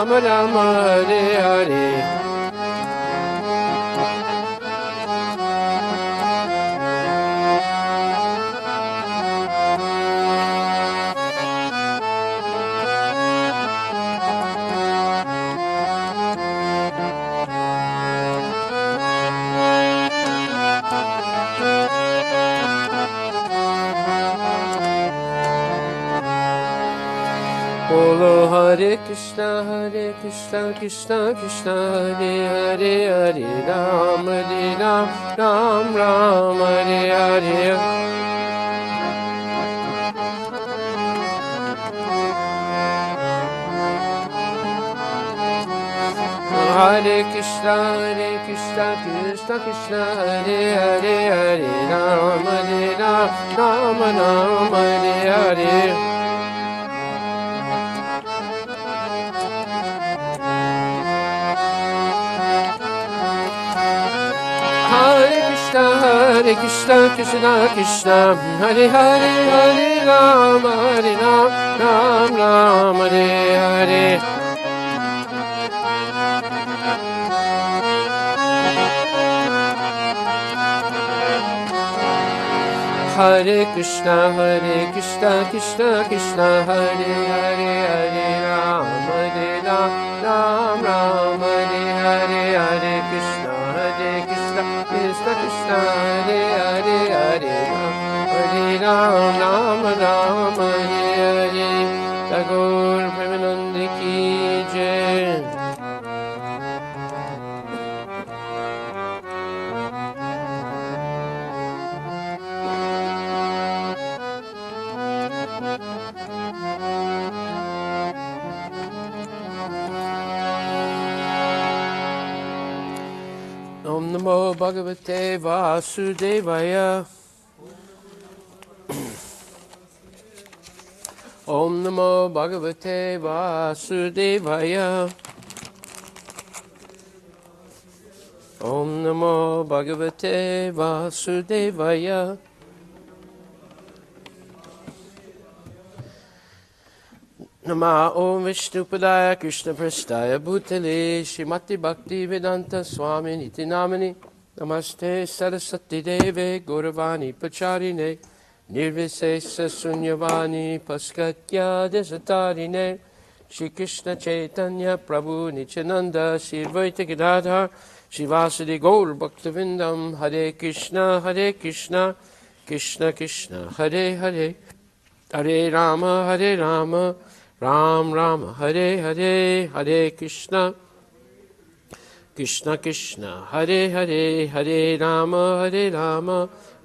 Rama Rama Hare Hare. Bolo Hare Krishna, Krishna Krishna, Hare Hare, Hare Ram, Ram Ram, Hare Hare. Hare Krishna, Krishna Krishna, Hare Hare, Hare Ram, Ram Ram, Hare Hare. Hare Krishna, Krishna Krishna, Hare Hare, Hare Ram, Ram Ram, Hare Hare. Hare Krishna, Krishna Krishna, Hare Hare, Hare Ram, Ram Ram, Hare Hare. Hare Krishna, Krishna Krishna, Hare Hare, Hare Ram, Ram Hare Hare. Tagore Premanande ki jai. Om Namo Bhagavate Vasudevaya. Om Namo Bhagavate Vasudevaya. Om Namo Bhagavate Vasudevaya. Nama Om Vishnupadaya Krishna Prasthaya Bhutale Srimati Bhakti Vedanta Swami Niti Namani Namaste Saraswati Deve Gauravani Pacharine Nirvisesa Sunyavani Paskatya Desatarine Shri Krishna Chaitanya Prabhu Nityananda Shri Advaita Gadadhar Shri Vasudeva Gaur Bhaktivindam. Hare Krishna, Krishna Krishna, Hare Hare, Hare Rama, Ram Ram, Hare Hare, Hare Krishna, Krishna Krishna, Hare Hare, Hare Rama,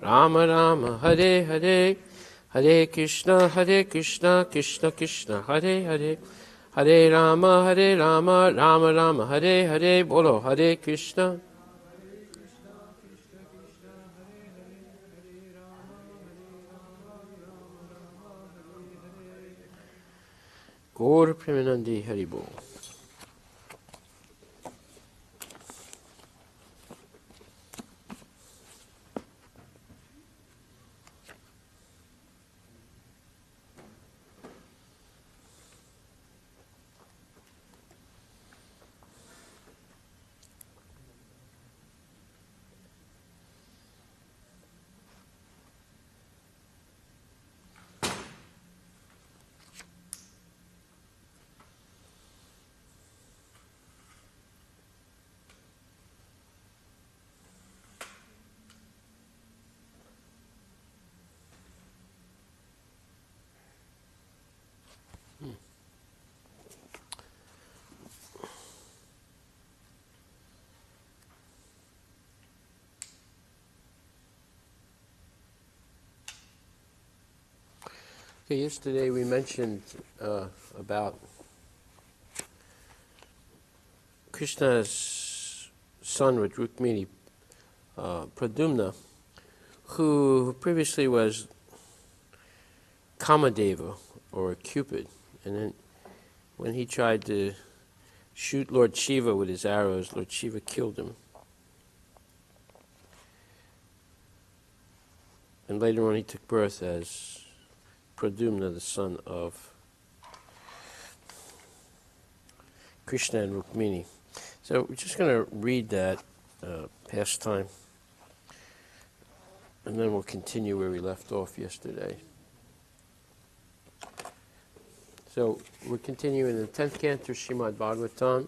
Rama Rama, Hare Hare, Hare Krishna, Krishna Krishna, Hare Hare, Hare Rama, Rama Rama, Hare Hare. Bolo Hare Krishna. Gaur Premanande Haribo. Okay, yesterday we mentioned about Krishna's son with Rukmini, Pradumna, who previously was Kamadeva, or Cupid, and then when he tried to shoot Lord Shiva with his arrows, Lord Shiva killed him. And later on he took birth as Pradumna, the son of Krishna and Rukmini. So we're just going to read that pastime, and then we'll continue where we left off yesterday. So we're continuing in the 10th canto, Srimad Bhagavatam,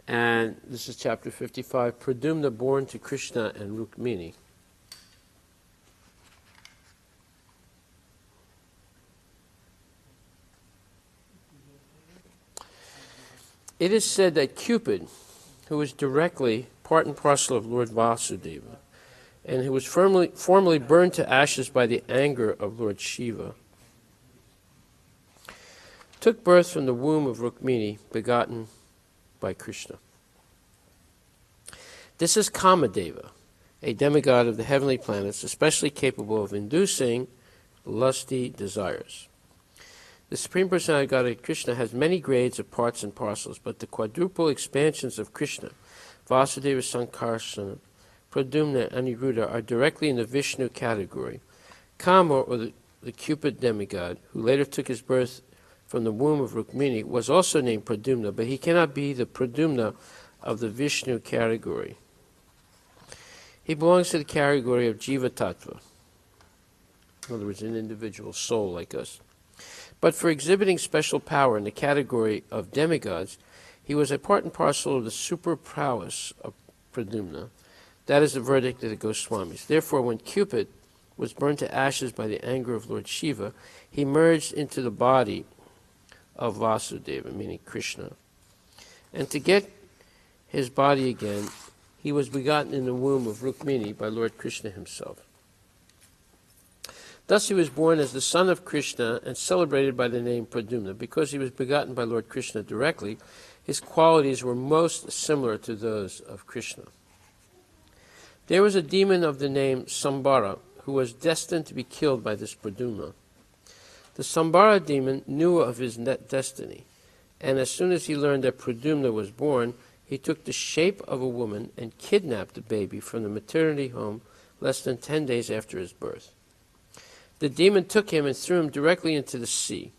and this is chapter 55, Pradyumna born to Krishna and Rukmini. It is said that Cupid, who was directly part and parcel of Lord Vasudeva, and who was formerly burned to ashes by the anger of Lord Shiva, took birth from the womb of Rukmini, begotten by Krishna. This is Kamadeva, a demigod of the heavenly planets, especially capable of inducing lusty desires. The Supreme Personality of Godhead Krishna has many grades of parts and parcels, but the quadruple expansions of Krishna, Vasudeva, Sankarsana, Pradyumna, and Aniruddha, are directly in the Vishnu category. Kama, or the Cupid demigod, who later took his birth from the womb of Rukmini, was also named Pradyumna, but he cannot be the Pradyumna of the Vishnu category. He belongs to the category of Jiva Tattva, in other words, an individual soul like us. But for exhibiting special power in the category of demigods, he was a part and parcel of the super prowess of Pradyumna. That is the verdict of the Goswamis. Therefore, when Cupid was burned to ashes by the anger of Lord Shiva, he merged into the body of Vasudeva, meaning Krishna. And to get his body again, he was begotten in the womb of Rukmini by Lord Krishna himself. Thus he was born as the son of Krishna and celebrated by the name Pradyumna. Because he was begotten by Lord Krishna directly, his qualities were most similar to those of Krishna. There was a demon of the name Sambara who was destined to be killed by this Pradyumna. The Sambara demon knew of his destiny, and as soon as he learned that Pradyumna was born, he took the shape of a woman and kidnapped the baby from the maternity home less than 10 days after his birth. The demon took him and threw him directly into the sea.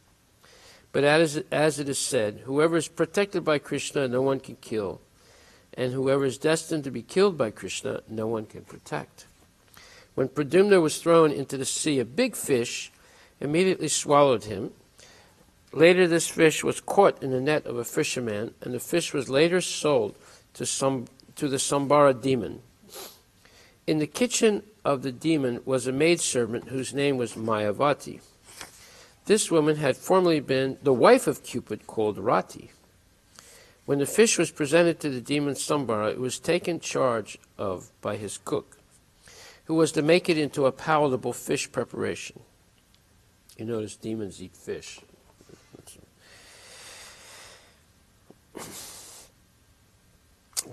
But as it is said, whoever is protected by Krishna, no one can kill, and whoever is destined to be killed by Krishna, no one can protect. When Pradyumna was thrown into the sea, a big fish immediately swallowed him. Later, this fish was caught in the net of a fisherman, and the fish was later sold to the Sambara demon. In the kitchen of the demon was a maidservant whose name was Mayavati. This woman had formerly been the wife of Cupid, called Rati. When the fish was presented to the demon Sambara, it was taken charge of by his cook, who was to make it into a palatable fish preparation. You notice demons eat fish.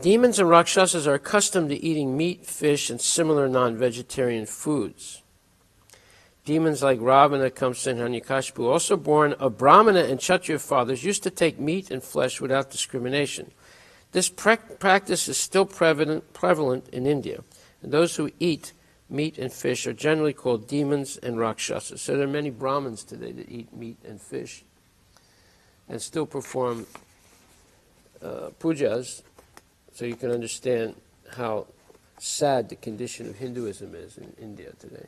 Demons and Rakshasas are accustomed to eating meat, fish, and similar non-vegetarian foods. Demons like Ravana, Kamsa, and Hiranyakashipu, also born of Brahmana and Kshatriya fathers, used to take meat and flesh without discrimination. This practice is still prevalent in India, and those who eat meat and fish are generally called demons and Rakshasas. So there are many Brahmins today that eat meat and fish and still perform pujas. So you can understand how sad the condition of Hinduism is in India today.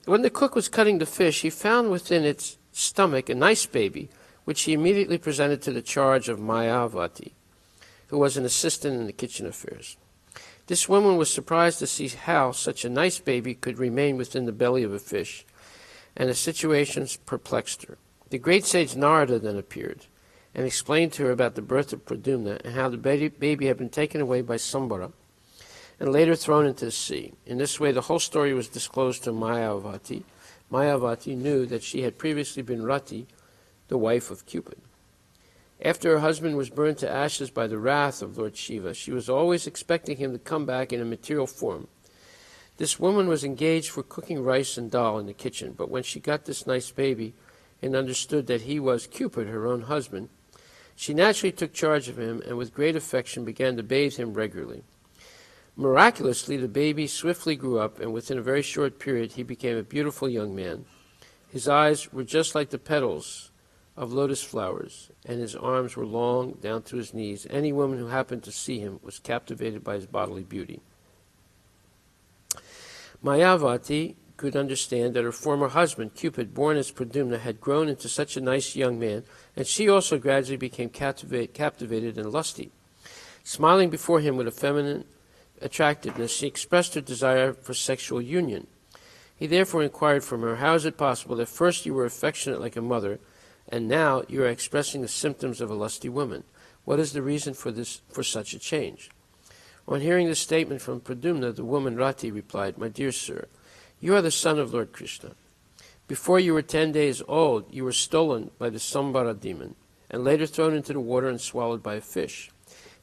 When the cook was cutting the fish, he found within its stomach a nice baby, which he immediately presented to the charge of Mayavati, who was an assistant in the kitchen affairs. This woman was surprised to see how such a nice baby could remain within the belly of a fish, and the situation perplexed her. The great sage Narada then appeared and explained to her about the birth of Pradyumna and how the baby had been taken away by Sambara and later thrown into the sea. In this way, the whole story was disclosed to Mayavati. Mayavati knew that she had previously been Rati, the wife of Cupid. After her husband was burned to ashes by the wrath of Lord Shiva, she was always expecting him to come back in a material form. This woman was engaged for cooking rice and dal in the kitchen, but when she got this nice baby and understood that he was Cupid, her own husband, she naturally took charge of him and with great affection began to bathe him regularly. Miraculously, the baby swiftly grew up, and within a very short period he became a beautiful young man. His eyes were just like the petals of lotus flowers, and his arms were long down to his knees. Any woman who happened to see him was captivated by his bodily beauty. Mayavati could understand that her former husband, Cupid, born as Pradyumna, had grown into such a nice young man, and she also gradually became captivated and lusty. Smiling before him with a feminine attractiveness, she expressed her desire for sexual union. He therefore inquired from her, "How is it possible that first you were affectionate like a mother, and now you are expressing the symptoms of a lusty woman? What is the reason for such a change?" On hearing this statement from Pradyumna, the woman Rati replied, "My dear sir, you are the son of Lord Krishna. Before you were 10 days old, you were stolen by the Sambara demon, and later thrown into the water and swallowed by a fish.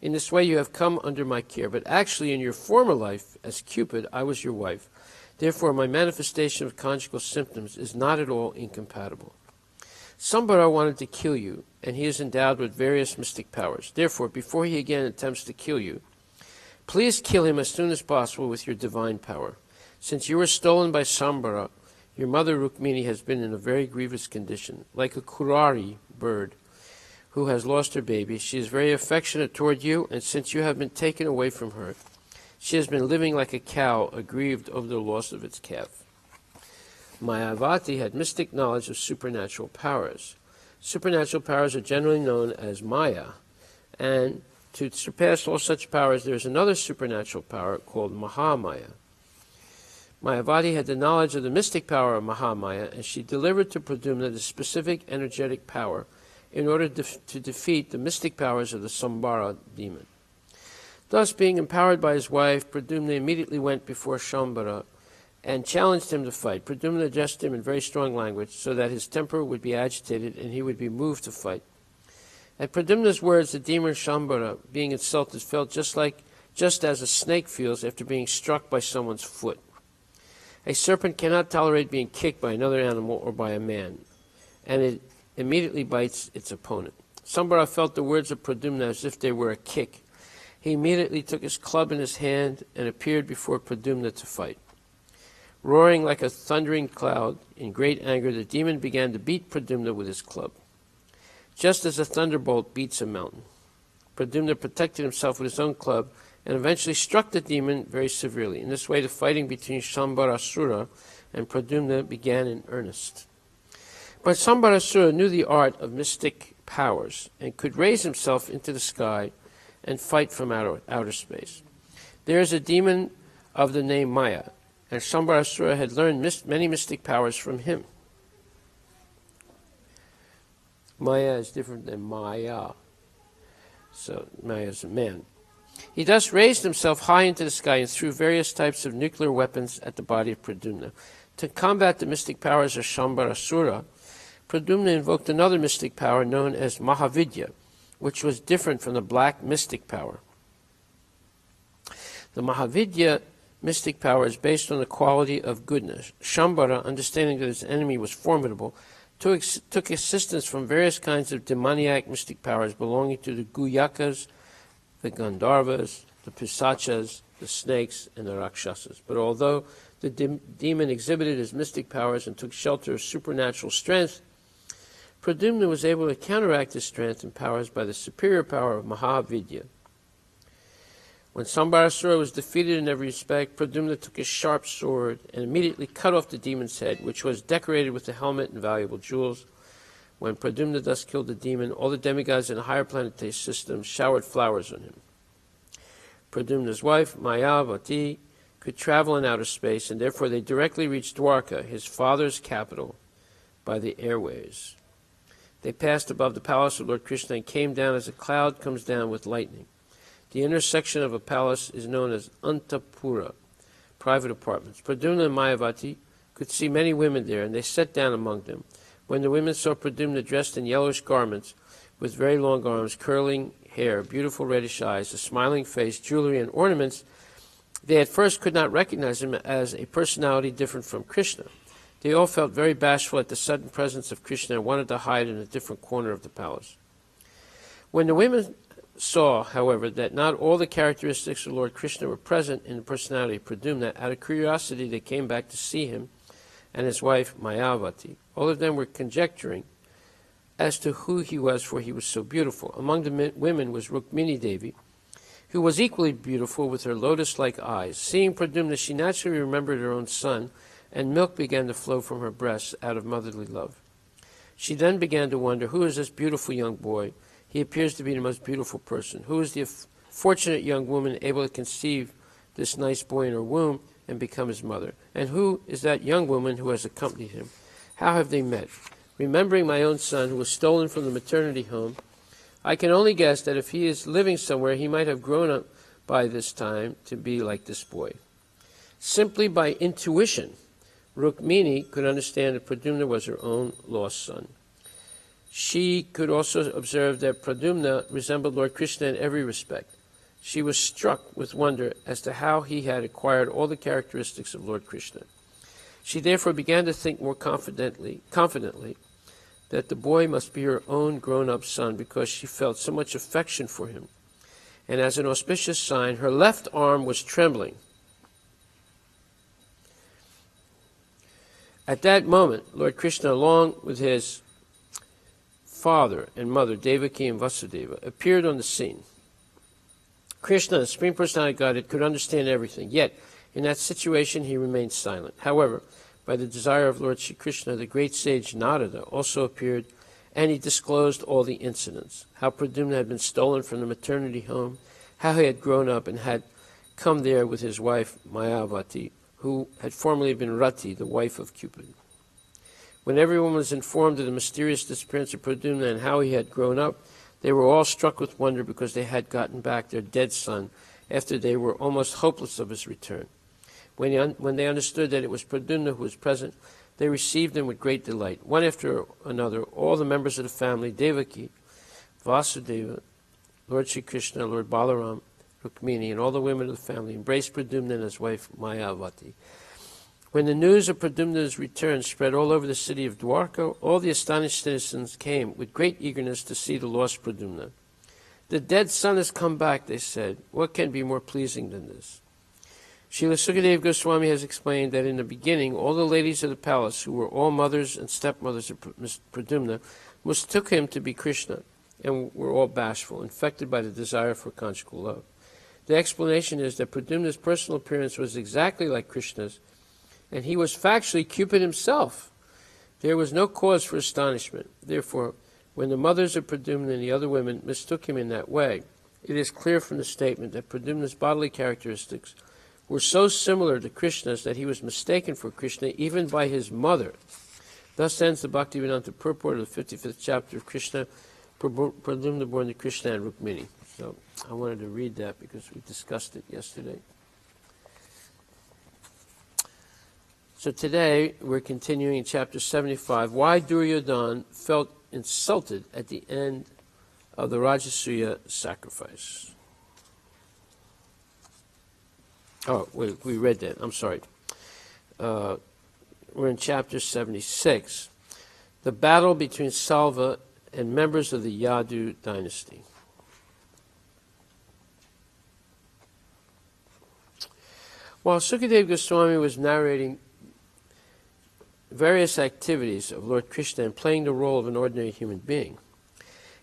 In this way you have come under my care, but actually in your former life, as Cupid, I was your wife. Therefore my manifestation of conjugal symptoms is not at all incompatible. Sambara wanted to kill you, and he is endowed with various mystic powers. Therefore, before he again attempts to kill you, please kill him as soon as possible with your divine power. Since you were stolen by Sambara, your mother Rukmini has been in a very grievous condition. Like a kurari bird who has lost her baby, she is very affectionate toward you, and since you have been taken away from her, she has been living like a cow, aggrieved over the loss of its calf." Mayavati had mystic knowledge of supernatural powers. Supernatural powers are generally known as Maya, and to surpass all such powers, there is another supernatural power called Mahamaya. Mayavati had the knowledge of the mystic power of Mahamaya, and she delivered to Pradyumna the specific energetic power in order to defeat the mystic powers of the Sambara demon. Thus, being empowered by his wife, Pradyumna immediately went before Shambara and challenged him to fight. Pradyumna addressed him in very strong language so that his temper would be agitated and he would be moved to fight. At Pradyumna's words, the demon Shambara, being insulted, felt just as a snake feels after being struck by someone's foot. A serpent cannot tolerate being kicked by another animal or by a man, and it immediately bites its opponent. Sambara felt the words of Pradyumna as if they were a kick. He immediately took his club in his hand and appeared before Pradyumna to fight. Roaring like a thundering cloud, in great anger, the demon began to beat Pradyumna with his club, just as a thunderbolt beats a mountain. Pradyumna protected himself with his own club and eventually struck the demon very severely. In this way, the fighting between Sambarasura and Pradyumna began in earnest. But Sambarasura knew the art of mystic powers and could raise himself into the sky and fight from outer space. There is a demon of the name Maya, and Sambarasura had learned many mystic powers from him. Maya is different than Maya. So Maya is a man. He thus raised himself high into the sky and threw various types of nuclear weapons at the body of Pradyumna. To combat the mystic powers of Sambarasura, Pradyumna invoked another mystic power known as Mahavidya, which was different from the black mystic power. The Mahavidya mystic power is based on the quality of goodness. Shambara, understanding that his enemy was formidable, took assistance from various kinds of demoniac mystic powers belonging to the Guyakas, the Gandharvas, the Pisachas, the snakes, and the Rakshasas. But although the demon exhibited his mystic powers and took shelter of supernatural strength, Pradyumna was able to counteract his strength and powers by the superior power of Mahavidya. When Sambarasura was defeated in every respect, Pradyumna took his sharp sword and immediately cut off the demon's head, which was decorated with a helmet and valuable jewels. When Pradyumna thus killed the demon, all the demigods in the higher planetary system showered flowers on him. Pradyumna's wife, Mayavati, could travel in outer space, and therefore they directly reached Dwarka, his father's capital, by the airways. They passed above the palace of Lord Krishna and came down as a cloud comes down with lightning. The inner section of a palace is known as Antapura, private apartments. Pradyumna and Mayavati could see many women there, and they sat down among them. When the women saw Pradyumna dressed in yellowish garments, with very long arms, curling hair, beautiful reddish eyes, a smiling face, jewelry, and ornaments, they at first could not recognize him as a personality different from Krishna. They all felt very bashful at the sudden presence of Krishna and wanted to hide in a different corner of the palace. When the women saw, however, that not all the characteristics of Lord Krishna were present in the personality of Pradyumna, out of curiosity they came back to see him and his wife Mayavati. All of them were conjecturing as to who he was, for he was so beautiful. Among the women was Rukmini Devi, who was equally beautiful with her lotus-like eyes. Seeing Pradyumna, she naturally remembered her own son, and milk began to flow from her breasts out of motherly love. She then began to wonder, who is this beautiful young boy? He appears to be the most beautiful person. Who is the fortunate young woman able to conceive this nice boy in her womb and become his mother? And who is that young woman who has accompanied him? How have they met? Remembering my own son, who was stolen from the maternity home, I can only guess that if he is living somewhere, he might have grown up by this time to be like this boy. Simply by intuition, Rukmini could understand that Pradyumna was her own lost son. She could also observe that Pradyumna resembled Lord Krishna in every respect. She was struck with wonder as to how he had acquired all the characteristics of Lord Krishna. She therefore began to think more confidently that the boy must be her own grown-up son, because she felt so much affection for him. And as an auspicious sign, her left arm was trembling. At that moment, Lord Krishna, along with his father and mother, Devaki and Vasudeva, appeared on the scene. Krishna, the Supreme Personality of Godhead, could understand everything, yet in that situation he remained silent. However, by the desire of Lord Shri Krishna, the great sage Narada also appeared, and he disclosed all the incidents. How Pradyumna had been stolen from the maternity home, how he had grown up and had come there with his wife Mayavati, who had formerly been Rati, the wife of Cupid. When everyone was informed of the mysterious disappearance of Pradyumna and how he had grown up, they were all struck with wonder, because they had gotten back their dead son after they were almost hopeless of his return. When they understood that it was Pradyumna who was present, they received him with great delight. One after another, all the members of the family, Devaki, Vasudeva, Lord Shri Krishna, Lord Balaram, Rukmini, and all the women of the family embraced Pradyumna and his wife Mayavati. When the news of Pradyumna's return spread all over the city of Dwarka, all the astonished citizens came with great eagerness to see the lost Pradyumna. The dead son has come back, they said. What can be more pleasing than this? Srila Sukadeva Goswami has explained that in the beginning, all the ladies of the palace, who were all mothers and stepmothers of Pradyumna, mistook him to be Krishna, and were all bashful, infected by the desire for conjugal love. The explanation is that Pradyumna's personal appearance was exactly like Krishna's, and he was factually Cupid himself. There was no cause for astonishment. Therefore, when the mothers of Pradyumna and the other women mistook him in that way, it is clear from the statement that Pradyumna's bodily characteristics were so similar to Krishna's that he was mistaken for Krishna even by his mother. Thus ends the Bhaktivedanta purport of the 55th chapter of Krishna, Pradyumna born to Krishna and Rukmini. So I wanted to read that because we discussed it yesterday. So today we're continuing in chapter 75, why Duryodhana felt insulted at the end of the Rajasuya sacrifice. Oh, we read that. I'm sorry. We're in chapter 76. The battle between Salva and members of the Yadu dynasty. While Sukadeva Goswami was narrating various activities of Lord Krishna and playing the role of an ordinary human being,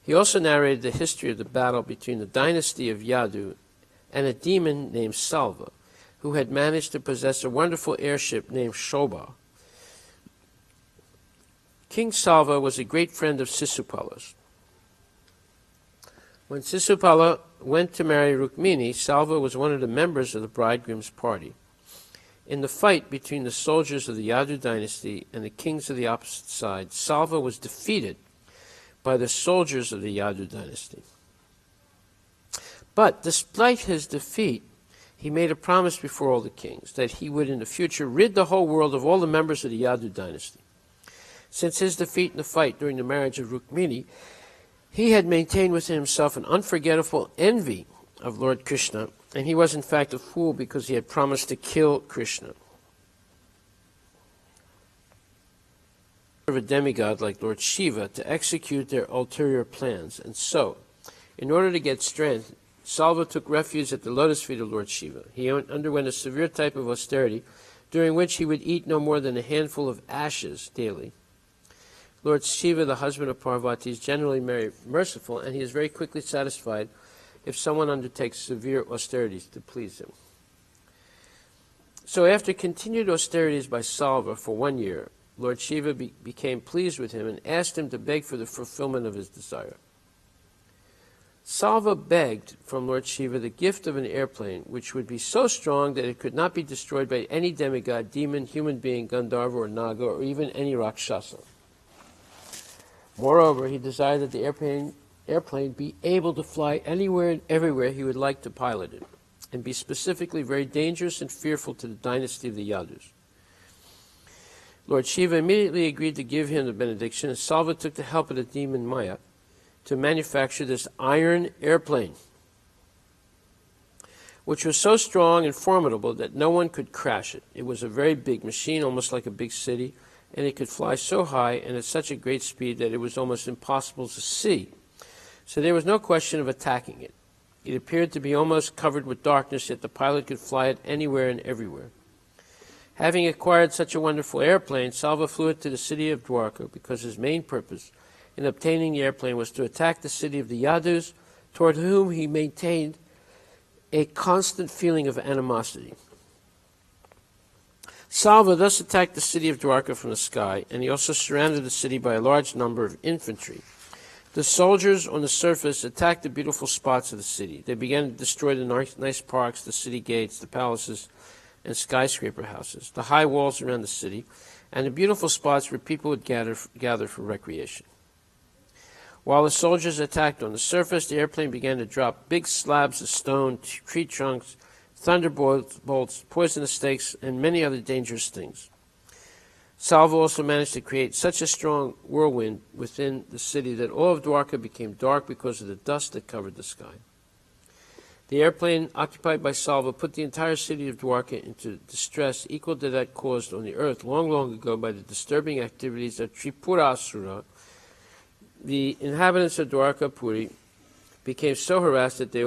he also narrated the history of the battle between the dynasty of Yadu and a demon named Salva, who had managed to possess a wonderful airship named Shobha. King Salva was a great friend of Sisupala's. When Sisupala went to marry Rukmini, Salva was one of the members of the bridegroom's party. In the fight between the soldiers of the Yadu dynasty and the kings of the opposite side, Salva was defeated by the soldiers of the Yadu dynasty. But despite his defeat, he made a promise before all the kings that he would in the future rid the whole world of all the members of the Yadu dynasty. Since his defeat in the fight during the marriage of Rukmini, he had maintained within himself an unforgettable envy of Lord Krishna, and he was in fact a fool because he had promised to kill Krishna. Of a demigod like Lord Shiva to execute their ulterior plans, and so, in order to get strength, Salva took refuge at the lotus feet of Lord Shiva. He underwent a severe type of austerity, during which he would eat no more than a handful of ashes daily. Lord Shiva, the husband of Parvati, is generally very merciful, and he is very quickly satisfied if someone undertakes severe austerities to please him. So after continued austerities by Salva for 1 year, Lord Shiva became pleased with him and asked him to beg for the fulfillment of his desire. Salva begged from Lord Shiva the gift of an airplane which would be so strong that it could not be destroyed by any demigod, demon, human being, Gandharva, or Naga, or even any Rakshasa. Moreover, he desired that the airplane be able to fly anywhere and everywhere he would like to pilot it, and be specifically very dangerous and fearful to the dynasty of the Yadus. Lord Shiva immediately agreed to give him the benediction, and Salva took the help of the demon Maya to manufacture this iron airplane, which was so strong and formidable that no one could crash it. It was a very big machine, almost like a big city, and it could fly so high and at such a great speed that it was almost impossible to see. So there was no question of attacking it. It appeared to be almost covered with darkness, yet the pilot could fly it anywhere and everywhere. Having acquired such a wonderful airplane, Salva flew it to the city of Dwarka because his main purpose in obtaining the airplane was to attack the city of the Yadus, toward whom he maintained a constant feeling of animosity. Salva thus attacked the city of Dwarka from the sky, and he also surrounded the city by a large number of infantry. The soldiers on the surface attacked the beautiful spots of the city. They began to destroy the nice parks, the city gates, the palaces, and skyscraper houses, the high walls around the city, and the beautiful spots where people would gather for recreation. While the soldiers attacked on the surface, the airplane began to drop big slabs of stone, tree trunks, thunderbolts, poisonous snakes, and many other dangerous things. Salva also managed to create such a strong whirlwind within the city that all of Dwarka became dark because of the dust that covered the sky. The airplane occupied by Salva put the entire city of Dwarka into distress equal to that caused on the earth long, long ago by the disturbing activities of Tripurasura. The inhabitants of Dwarka Puri became so harassed that they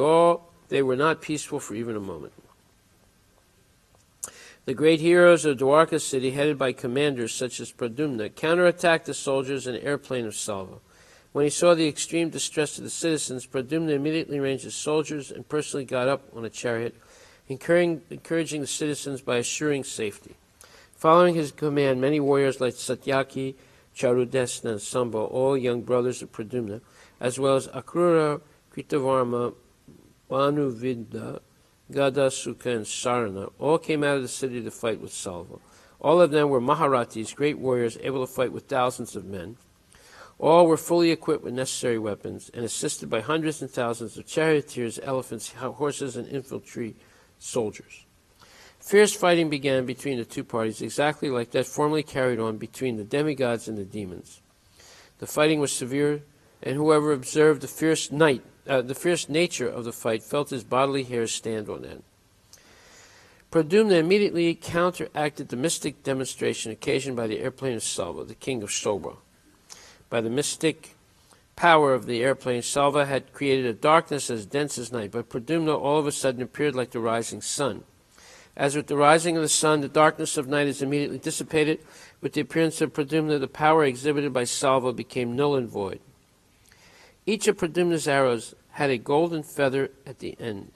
were not peaceful for even a moment. The great heroes of Dwarka city, headed by commanders such as Pradumna, counterattacked the soldiers and airplane of Salva. When he saw the extreme distress of the citizens, Pradumna immediately arranged his soldiers and personally got up on a chariot, encouraging the citizens by assuring safety. Following his command, many warriors like Satyaki, Charudesna, and Samba, all young brothers of Pradumna, as well as Akrura, Kritavarma, Bhanuvidha, Gada, Sukha, and Sarana, all came out of the city to fight with Salva. All of them were Maharatis, great warriors, able to fight with thousands of men. All were fully equipped with necessary weapons, and assisted by hundreds and thousands of charioteers, elephants, horses, and infantry soldiers. Fierce fighting began between the two parties, exactly like that formerly carried on between the demigods and the demons. The fighting was severe, and whoever observed the fierce nature of the fight felt his bodily hairs stand on end. Pradumna immediately counteracted the mystic demonstration occasioned by the airplane of Salva, the king of Shobha. By the mystic power of the airplane, Salva had created a darkness as dense as night, but Pradumna all of a sudden appeared like the rising sun. As with the rising of the sun, the darkness of night is immediately dissipated. With the appearance of Pradumna, the power exhibited by Salva became null and void. Each of Pradumna's arrows had a golden feather at the end,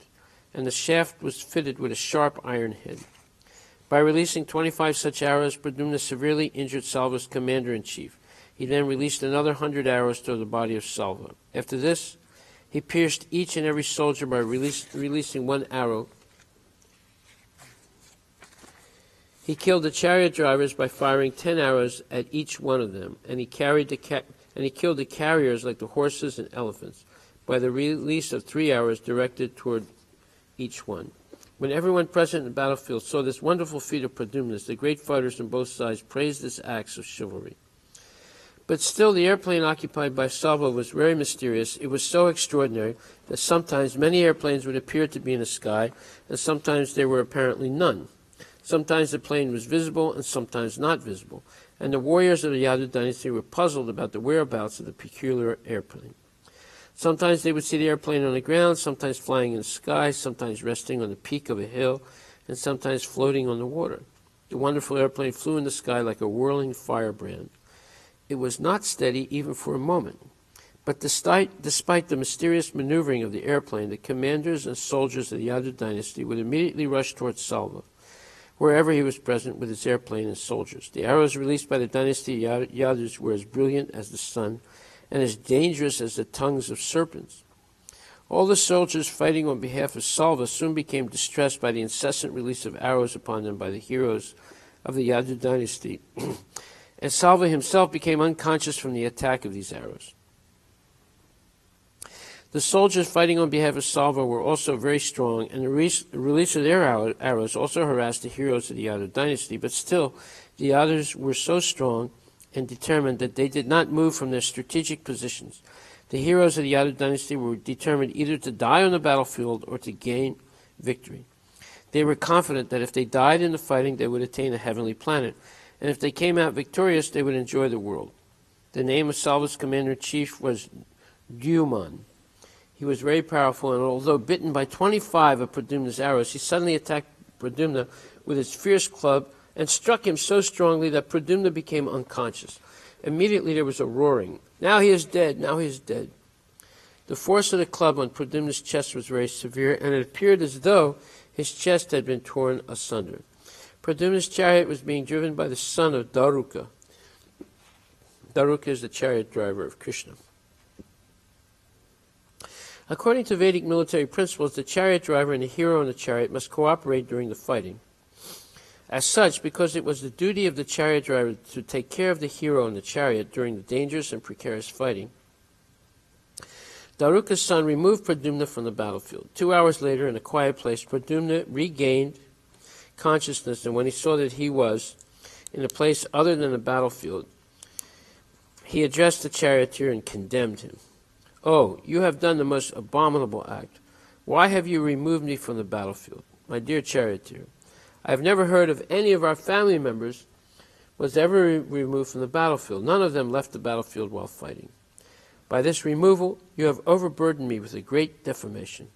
and the shaft was fitted with a sharp iron head. By releasing 25 such arrows, Pradumna severely injured Salva's commander-in-chief. He then released another 100 arrows toward the body of Salva. After this, he pierced each and every soldier by releasing one arrow. He killed the chariot drivers by firing 10 arrows at each one of them, and he killed the carriers like the horses and elephants by the release of 3 arrows directed toward each one. When everyone present in the battlefield saw this wonderful feat of Pradumna's, the great fighters on both sides praised this act of chivalry. But still, the airplane occupied by Salva was very mysterious. It was so extraordinary that sometimes many airplanes would appear to be in the sky, and sometimes there were apparently none. Sometimes the plane was visible and sometimes not visible, and the warriors of the Yadu dynasty were puzzled about the whereabouts of the peculiar airplane. Sometimes they would see the airplane on the ground, sometimes flying in the sky, sometimes resting on the peak of a hill, and sometimes floating on the water. The wonderful airplane flew in the sky like a whirling firebrand. It was not steady even for a moment. But despite the mysterious maneuvering of the airplane, the commanders and soldiers of the Yadu dynasty would immediately rush towards Salva, wherever he was present with his airplane and soldiers. The arrows released by the dynasty Yadus were as brilliant as the sun and as dangerous as the tongues of serpents. All the soldiers fighting on behalf of Salva soon became distressed by the incessant release of arrows upon them by the heroes of the Yadu dynasty, and Salva himself became unconscious from the attack of these arrows. The soldiers fighting on behalf of Salva were also very strong, and the release of their arrows also harassed the heroes of the Yadu dynasty, but still the Yadus were so strong and determined that they did not move from their strategic positions. The heroes of the Yadu dynasty were determined either to die on the battlefield or to gain victory. They were confident that if they died in the fighting, they would attain a heavenly planet, and if they came out victorious, they would enjoy the world. The name of Salva's commander-in-chief was Duman. He was very powerful, and although bitten by 25 of Pradyumna's arrows, he suddenly attacked Pradyumna with his fierce club and struck him so strongly that Pradyumna became unconscious. Immediately there was a roaring. "Now he is dead! Now he is dead!" The force of the club on Pradyumna's chest was very severe, and it appeared as though his chest had been torn asunder. Pradyumna's chariot was being driven by the son of Daruka. Daruka is the chariot driver of Krishna. According to Vedic military principles, the chariot driver and the hero in the chariot must cooperate during the fighting. As such, because it was the duty of the chariot driver to take care of the hero in the chariot during the dangerous and precarious fighting, Daruka's son removed Pradyumna from the battlefield. 2 hours later, in a quiet place, Pradyumna regained consciousness, and when he saw that he was in a place other than the battlefield, he addressed the charioteer and condemned him. "Oh, you have done the most abominable act. Why have you removed me from the battlefield? My dear charioteer, I have never heard of any of our family members was ever removed from the battlefield. None of them left the battlefield while fighting. By this removal, you have overburdened me with a great defamation.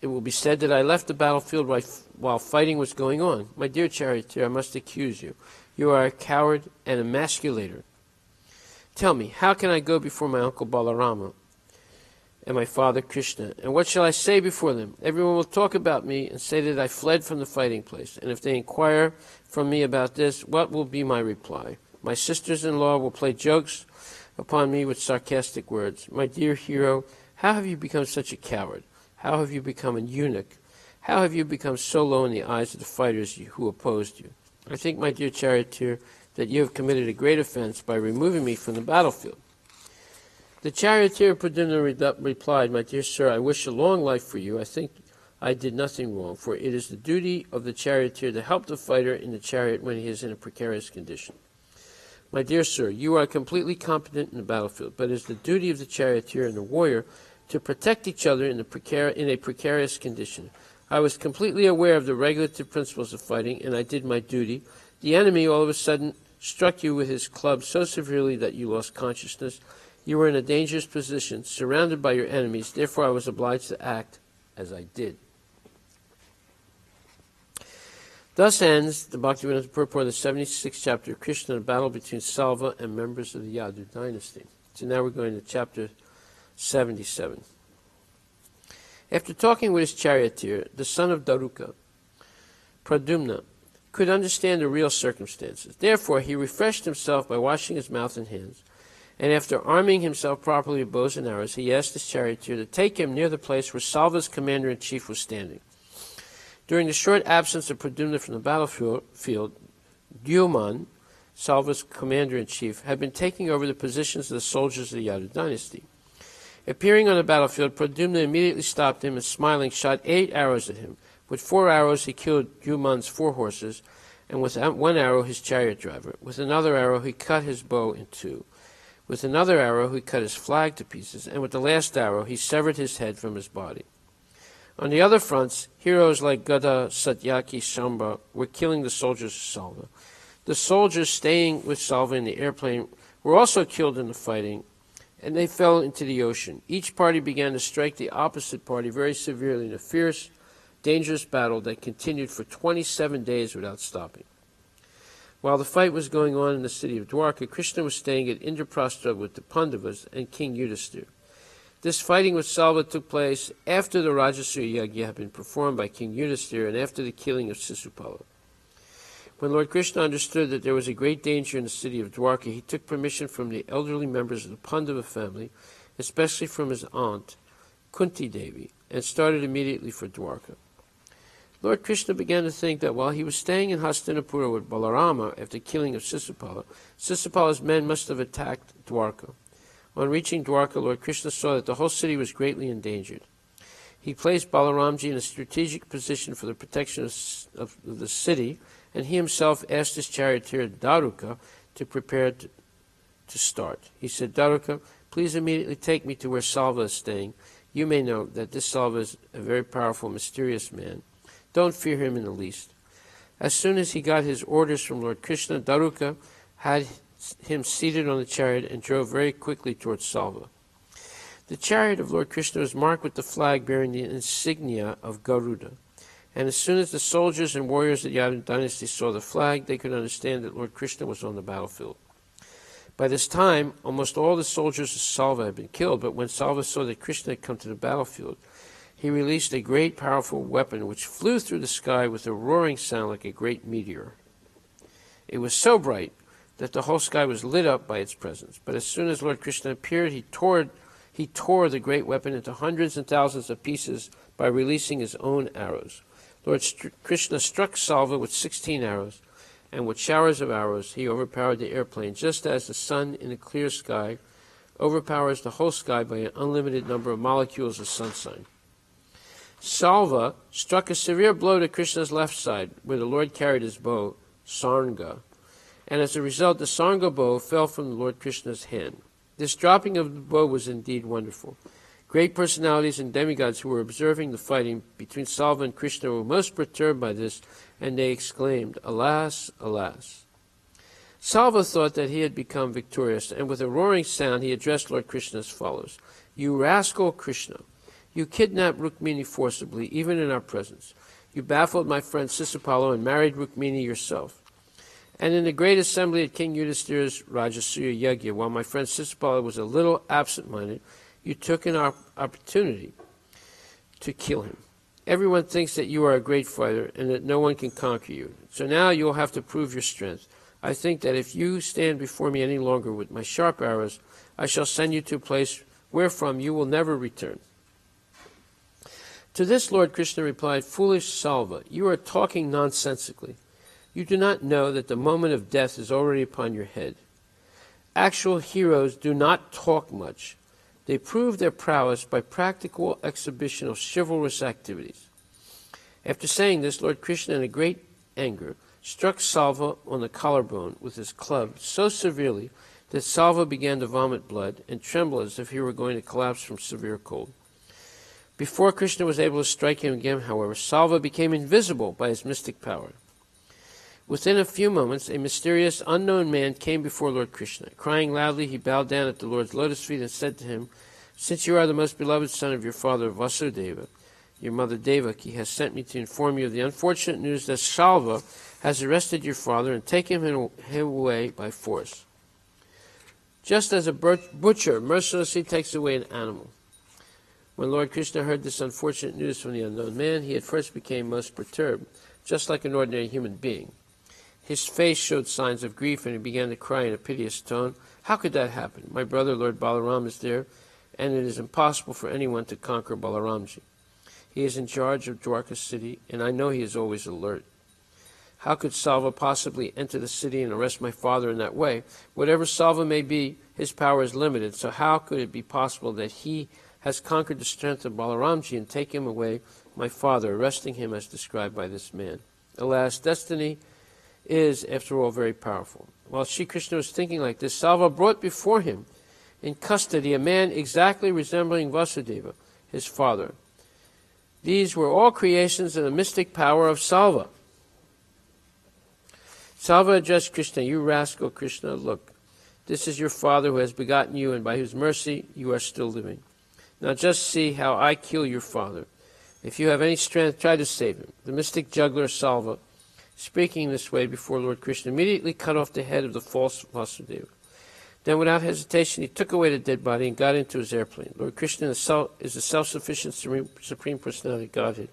It will be said that I left the battlefield while fighting was going on. My dear charioteer, I must accuse you. You are a coward and emasculator. Tell me, how can I go before my uncle Balarama and my father Krishna, and what shall I say before them? Everyone will talk about me and say that I fled from the fighting place, and if they inquire from me about this, what will be my reply? My sisters-in-law will play jokes upon me with sarcastic words. My dear hero, how have you become such a coward? How have you become a eunuch? How have you become so low in the eyes of the fighters who opposed you? I think, my dear charioteer, that you have committed a great offense by removing me from the battlefield." The charioteer Pradyumna replied, "My dear sir, I wish a long life for you. I think I did nothing wrong, for it is the duty of the charioteer to help the fighter in the chariot when he is in a precarious condition. My dear sir, you are completely competent in the battlefield, but it is the duty of the charioteer and the warrior to protect each other in a precarious condition. I was completely aware of the regulative principles of fighting, and I did my duty. The enemy all of a sudden struck you with his club so severely that you lost consciousness. You were in a dangerous position, surrounded by your enemies. Therefore, I was obliged to act as I did." Thus ends the Bhaktivedanta Purport, the 76th chapter of Krishna, the battle between Salva and members of the Yadu dynasty. So now we're going to chapter 77. After talking with his charioteer, the son of Daruka, Pradyumna could understand the real circumstances. Therefore, he refreshed himself by washing his mouth and hands, and after arming himself properly with bows and arrows, he asked his charioteer to take him near the place where Salva's commander-in-chief was standing. During the short absence of Pradyumna from the battlefield, Duman, Salva's commander-in-chief, had been taking over the positions of the soldiers of the Yadu dynasty. Appearing on the battlefield, Pradyumna immediately stopped him and, smiling, shot 8 arrows at him. With 4 arrows he killed Duman's 4 horses, and with 1 arrow his chariot driver. With another arrow he cut his bow in 2. With another arrow he cut his flag to pieces, and with the last arrow he severed his head from his body. On the other fronts, heroes like Gada, Satyaki, Shamba were killing the soldiers of Salva. The soldiers staying with Salva in the airplane were also killed in the fighting, and they fell into the ocean. Each party began to strike the opposite party very severely in a fierce, dangerous battle that continued for 27 days without stopping. While the fight was going on in the city of Dwarka, Krishna was staying at Indraprastha with the Pandavas and King Yudhisthira. This fighting with Salva took place after the Rajasuya Yagya had been performed by King Yudhisthira and after the killing of Sisupala. When Lord Krishna understood that there was a great danger in the city of Dwarka, he took permission from the elderly members of the Pandava family, especially from his aunt, Kunti Devi, and started immediately for Dwarka. Lord Krishna began to think that while he was staying in Hastinapura with Balarama after the killing of Sisupala, Sisupala's men must have attacked Dwarka. On reaching Dwarka, Lord Krishna saw that the whole city was greatly endangered. He placed Balaramji in a strategic position for the protection of the city, and he himself asked his charioteer Daruka to prepare to start. He said, "Daruka, please immediately take me to where Salva is staying. You may know that this Salva is a very powerful, mysterious man. Don't fear him in the least." As soon as he got his orders from Lord Krishna, Daruka had him seated on the chariot and drove very quickly towards Salva. The chariot of Lord Krishna was marked with the flag bearing the insignia of Garuda. And as soon as the soldiers and warriors of the Yadu dynasty saw the flag, they could understand that Lord Krishna was on the battlefield. By this time, almost all the soldiers of Salva had been killed, but when Salva saw that Krishna had come to the battlefield, he released a great powerful weapon which flew through the sky with a roaring sound like a great meteor. It was so bright that the whole sky was lit up by its presence. But as soon as Lord Krishna appeared, he tore the great weapon into hundreds and thousands of pieces by releasing his own arrows. Lord Krishna struck Salva with 16 arrows, and with showers of arrows he overpowered the airplane, just as the sun in a clear sky overpowers the whole sky by an unlimited number of molecules of sunshine. Salva struck a severe blow to Krishna's left side, where the Lord carried his bow, Saranga, and as a result the Saranga bow fell from the Lord Krishna's hand. This dropping of the bow was indeed wonderful. Great personalities and demigods who were observing the fighting between Salva and Krishna were most perturbed by this, and they exclaimed, "Alas, alas." Salva thought that he had become victorious, and with a roaring sound he addressed Lord Krishna as follows: "You rascal Krishna, you kidnapped Rukmini forcibly, even in our presence. You baffled my friend Sisupala and married Rukmini yourself. And in the great assembly at King Yudhisthira's Rajasuya Yagya, while my friend Sisupala was a little absent-minded, you took an opportunity to kill him. Everyone thinks that you are a great fighter and that no one can conquer you. So now you will have to prove your strength. I think that if you stand before me any longer with my sharp arrows, I shall send you to a place wherefrom you will never return." To this Lord Krishna replied, "Foolish Salva, you are talking nonsensically. You do not know that the moment of death is already upon your head. Actual heroes do not talk much. They prove their prowess by practical exhibition of chivalrous activities." After saying this, Lord Krishna, in a great anger, struck Salva on the collarbone with his club so severely that Salva began to vomit blood and tremble as if he were going to collapse from severe cold. Before Krishna was able to strike him again, however, Salva became invisible by his mystic power. Within a few moments, a mysterious, unknown man came before Lord Krishna. Crying loudly, he bowed down at the Lord's lotus feet and said to him, "Since you are the most beloved son of your father Vasudeva, your mother Devaki has sent me to inform you of the unfortunate news that Salva has arrested your father and taken him away by force. Just as a butcher mercilessly takes away an animal." When Lord Krishna heard this unfortunate news from the unknown man, he at first became most perturbed, just like an ordinary human being. His face showed signs of grief, and he began to cry in a piteous tone, "How could that happen? My brother, Lord Balaram, is there, and it is impossible for anyone to conquer Balaramji. He is in charge of Dwarka city, and I know he is always alert. How could Salva possibly enter the city and arrest my father in that way? Whatever Salva may be, his power is limited, so how could it be possible that he has conquered the strength of Balaramji and taken away my father, arresting him as described by this man? Alas, destiny is, after all, very powerful." While Sri Krishna was thinking like this, Salva brought before him in custody a man exactly resembling Vasudeva, his father. These were all creations of the mystic power of Salva. Salva addressed Krishna, "You rascal Krishna, look, this is your father who has begotten you and by whose mercy you are still living. Now just see how I kill your father. If you have any strength, try to save him." The mystic juggler Salva Speaking this way before Lord Krishna immediately cut off the head of the false Vasudeva. Then without hesitation he took away the dead body and got into his airplane. Lord Krishna is the self-sufficient Supreme Personality of Godhead.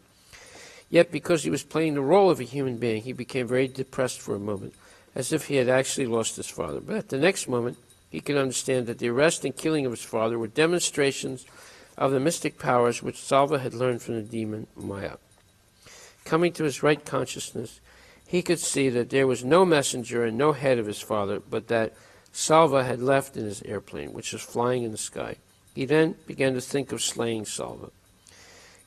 Yet because he was playing the role of a human being, he became very depressed for a moment, as if he had actually lost his father. But at the next moment, he could understand that the arrest and killing of his father were demonstrations of the mystic powers which Salva had learned from the demon Maya. Coming to his right consciousness, he could see that there was no messenger and no head of his father, but that Salva had left in his airplane, which was flying in the sky. He then began to think of slaying Salva.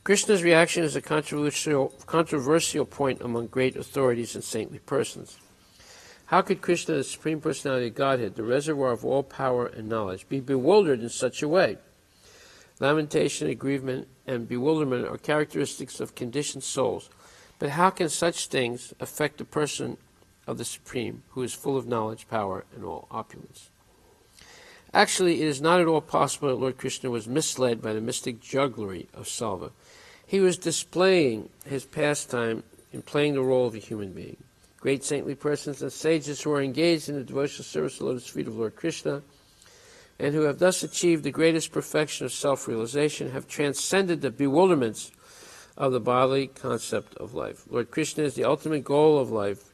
Krishna's reaction is a controversial point among great authorities and saintly persons. How could Krishna, the Supreme Personality of Godhead, the reservoir of all power and knowledge, be bewildered in such a way? Lamentation, aggrievement, and bewilderment are characteristics of conditioned souls. But how can such things affect the person of the Supreme, who is full of knowledge, power, and all opulence? Actually, it is not at all possible that Lord Krishna was misled by the mystic jugglery of Salva. He was displaying his pastime in playing the role of a human being. Great saintly persons and sages who are engaged in the devotional service of the lotus feet of Lord Krishna, and who have thus achieved the greatest perfection of self-realization, have transcended the bewilderments of the bodily concept of life. Lord Krishna is the ultimate goal of life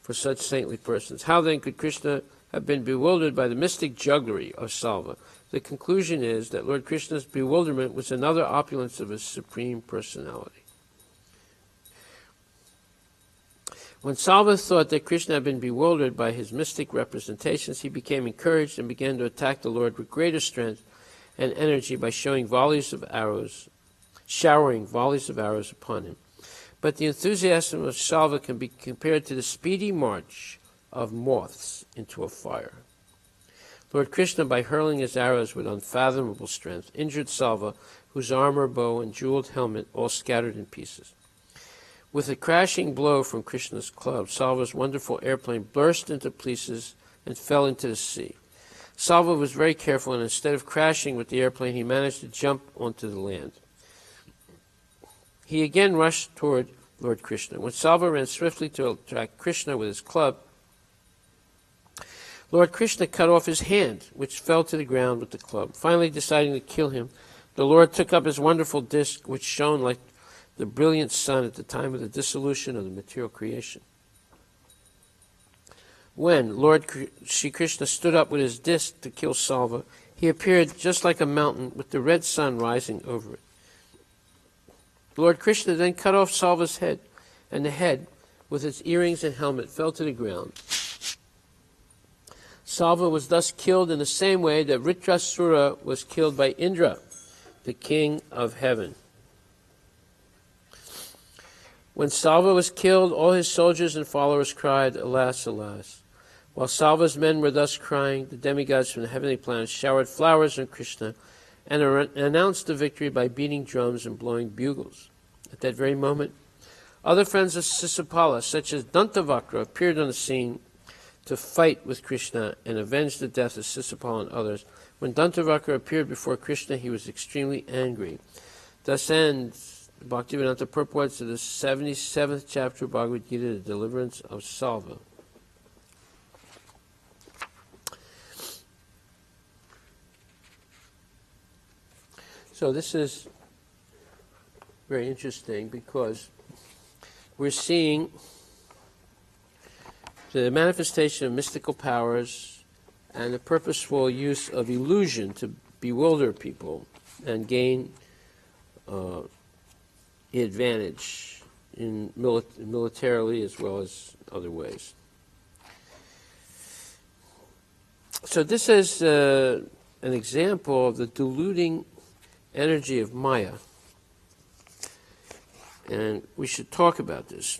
for such saintly persons. How then could Krishna have been bewildered by the mystic jugglery of Salva? The conclusion is that Lord Krishna's bewilderment was another opulence of his Supreme Personality. When Salva thought that Krishna had been bewildered by his mystic representations, he became encouraged and began to attack the Lord with greater strength and energy by showering volleys of arrows upon him. But the enthusiasm of Salva can be compared to the speedy march of moths into a fire. Lord Krishna, by hurling his arrows with unfathomable strength, injured Salva, whose armor, bow, and jeweled helmet all scattered in pieces. With a crashing blow from Krishna's club, Salva's wonderful airplane burst into pieces and fell into the sea. Salva was very careful, and instead of crashing with the airplane, he managed to jump onto the land. He again rushed toward Lord Krishna. When Salva ran swiftly to attack Krishna with his club, Lord Krishna cut off his hand, which fell to the ground with the club. Finally, deciding to kill him, the Lord took up his wonderful disc, which shone like the brilliant sun at the time of the dissolution of the material creation. When Lord Sri Krishna stood up with his disc to kill Salva, he appeared just like a mountain with the red sun rising over it. Lord Krishna then cut off Salva's head, and the head, with its earrings and helmet, fell to the ground. Salva was thus killed in the same way that Vritrasura was killed by Indra, the king of heaven. When Salva was killed, all his soldiers and followers cried, "Alas, alas." While Salva's men were thus crying, the demigods from the heavenly planets showered flowers on Krishna and announced the victory by beating drums and blowing bugles. At that very moment, other friends of Sisupala, such as Dantavakra, appeared on the scene to fight with Krishna and avenge the death of Sisupala and others. When Dantavakra appeared before Krishna, he was extremely angry. Thus ends the Bhaktivedanta purports of the 77th chapter of Bhagavad Gita, the deliverance of Salva. So this is very interesting because we're seeing the manifestation of mystical powers and the purposeful use of illusion to bewilder people and gain advantage in militarily as well as other ways. So this is an example of the deluding energy of Maya, and we should talk about this.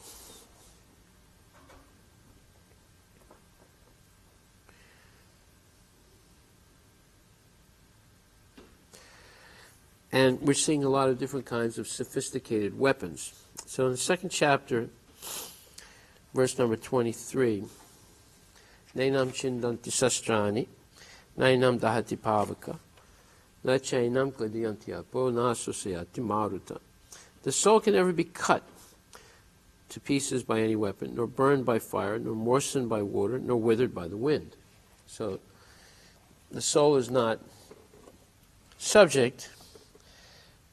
And we're seeing a lot of different kinds of sophisticated weapons. So in the second chapter, verse number 23, Nainam chindanti sastrani, nainam dahati pavaka, nachainam kladiyanti apo, nasusayati maruta. The soul can never be cut to pieces by any weapon, nor burned by fire, nor moistened by water, nor withered by the wind. So the soul is not subject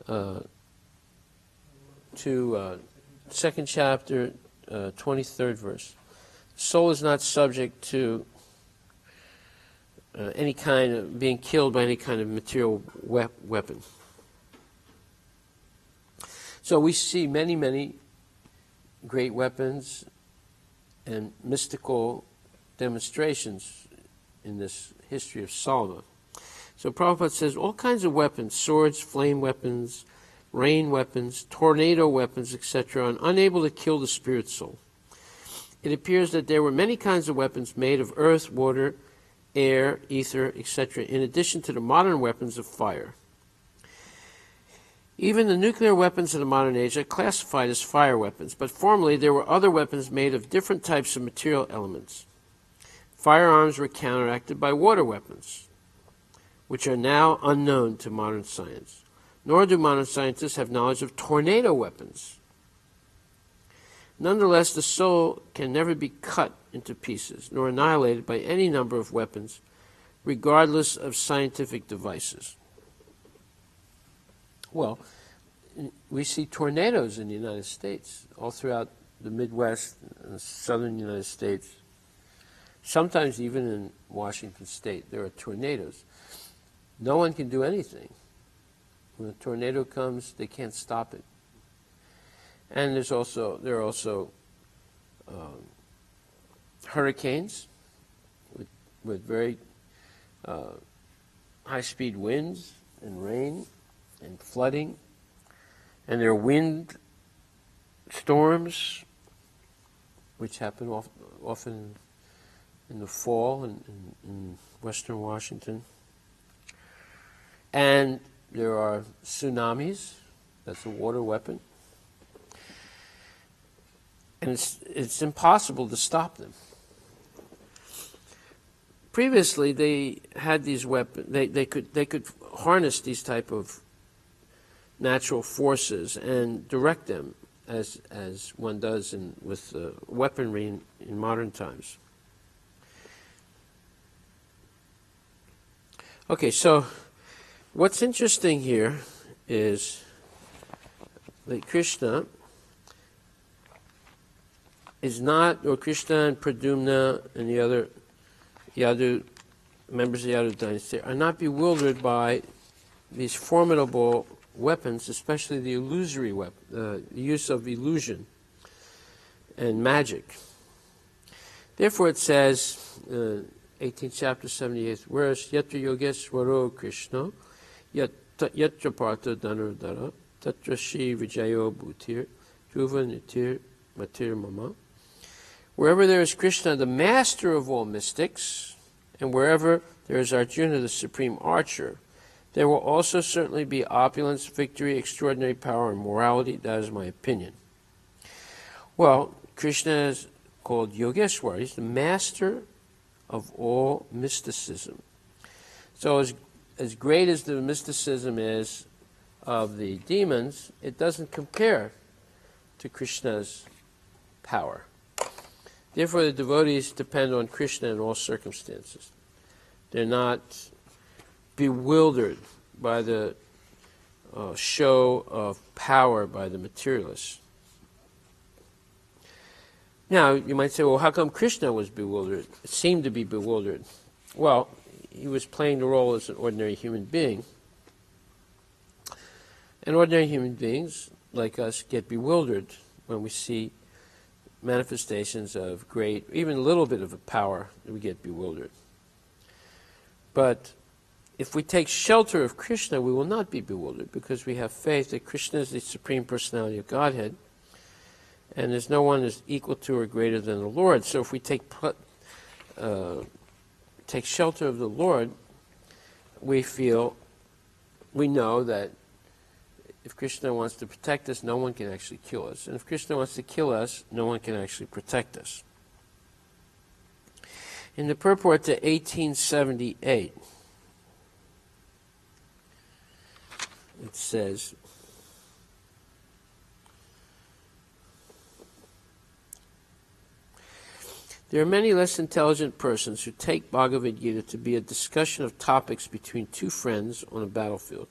to second chapter, 23rd verse. The soul is not subject to any kind of being killed by any kind of material weapon. So we see many, many great weapons and mystical demonstrations in this history of Solomon. So Prabhupada says all kinds of weapons, swords, flame weapons, rain weapons, tornado weapons, etc., are unable to kill the spirit soul. It appears that there were many kinds of weapons made of earth, water, air, ether, etc., in addition to the modern weapons of fire. Even the nuclear weapons of the modern age are classified as fire weapons, but formerly there were other weapons made of different types of material elements. Firearms were counteracted by water weapons, which are now unknown to modern science. Nor do modern scientists have knowledge of tornado weapons. Nonetheless, the soul can never be cut into pieces, nor annihilated by any number of weapons, regardless of scientific devices. Well, we see tornadoes in the United States, all throughout the Midwest and southern United States. Sometimes even in Washington State, there are tornadoes. No one can do anything. When a tornado comes, they can't stop it. And there are also hurricanes with very high-speed winds and rain and flooding, and there are wind storms, which happen often in the fall in western Washington. And there are tsunamis. That's a water weapon. And it's impossible to stop them. Previously, they had these weapons. They could harness these type of natural forces and direct them as one does with weaponry in modern times. Okay, so what's interesting here is that Krishna is not, or Krishna and Pradyumna and the other Yadu, members of the Yadu dynasty, are not bewildered by these formidable weapons, especially the illusory weapon, the use of illusion and magic. Therefore it says, 18th chapter, 78th verse, Yatra Yogeshwaro Krishna, Yatra Partha Dhanurdhara, Tatra Shri Vijayo Bhutir, Dhruva Nitir Matir Mama. Wherever there is Krishna, the master of all mystics, and wherever there is Arjuna, the supreme archer, there will also certainly be opulence, victory, extraordinary power, and morality. That is my opinion. Well, Krishna is called Yogeshwar. He's the master of all mysticism. So as great as the mysticism is of the demons, it doesn't compare to Krishna's power. Therefore, the devotees depend on Krishna in all circumstances. They're not bewildered by the show of power by the materialists. Now, you might say, well, how come Krishna was bewildered? Seemed to be bewildered. Well, he was playing the role as an ordinary human being. And ordinary human beings, like us, get bewildered when we see manifestations of great, even a little bit of a power, we get bewildered. But if we take shelter of Krishna, we will not be bewildered, because we have faith that Krishna is the Supreme Personality of Godhead, and there's no one is equal to or greater than the Lord. So if we take shelter of the Lord, we know that if Krishna wants to protect us, no one can actually kill us. And if Krishna wants to kill us, no one can actually protect us. In the purport to 1878, it says, There are many less intelligent persons who take Bhagavad Gita to be a discussion of topics between two friends on a battlefield,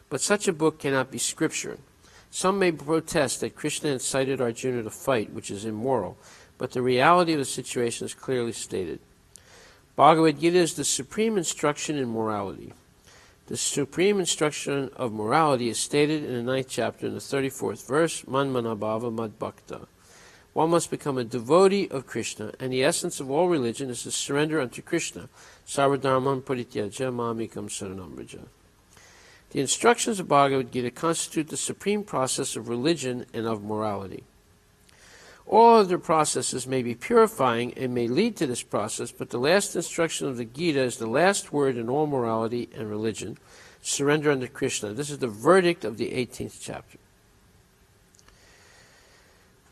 but such a book cannot be scripture. Some may protest that Krishna incited Arjuna to fight, which is immoral, but the reality of the situation is clearly stated. Bhagavad Gita is the supreme instruction in morality. The supreme instruction of morality is stated in the 9th chapter in the 34th verse, Man manabhava mad bhakta. One must become a devotee of Krishna, and the essence of all religion is to surrender unto Krishna. Sarvadharman parityaja mamikam saranam vraja. The instructions of Bhagavad Gita constitute the supreme process of religion and of morality. All other processes may be purifying and may lead to this process, but the last instruction of the Gita is the last word in all morality and religion. Surrender unto Krishna. This is the verdict of the 18th chapter.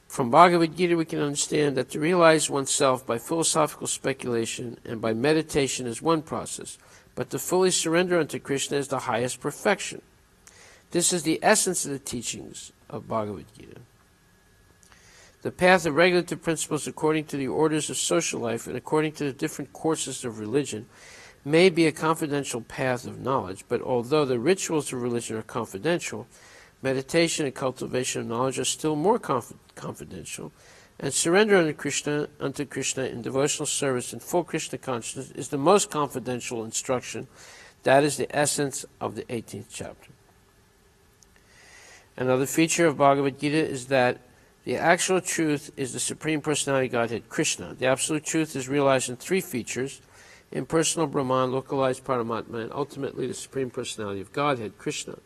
From Bhagavad Gita we can understand that to realize oneself by philosophical speculation and by meditation is one process, but to fully surrender unto Krishna is the highest perfection. This is the essence of the teachings of Bhagavad Gita. The path of regulative principles according to the orders of social life and according to the different courses of religion may be a confidential path of knowledge, but although the rituals of religion are confidential, meditation and cultivation of knowledge are still more confidential, and surrender unto Krishna in devotional service and full Krishna consciousness is the most confidential instruction. That is the essence of the 18th chapter. Another feature of Bhagavad Gita is that the actual truth is the Supreme Personality of Godhead, Krishna. The absolute truth is realized in three features: impersonal Brahman, localized Paramatma, and ultimately the Supreme Personality of Godhead, Krishna.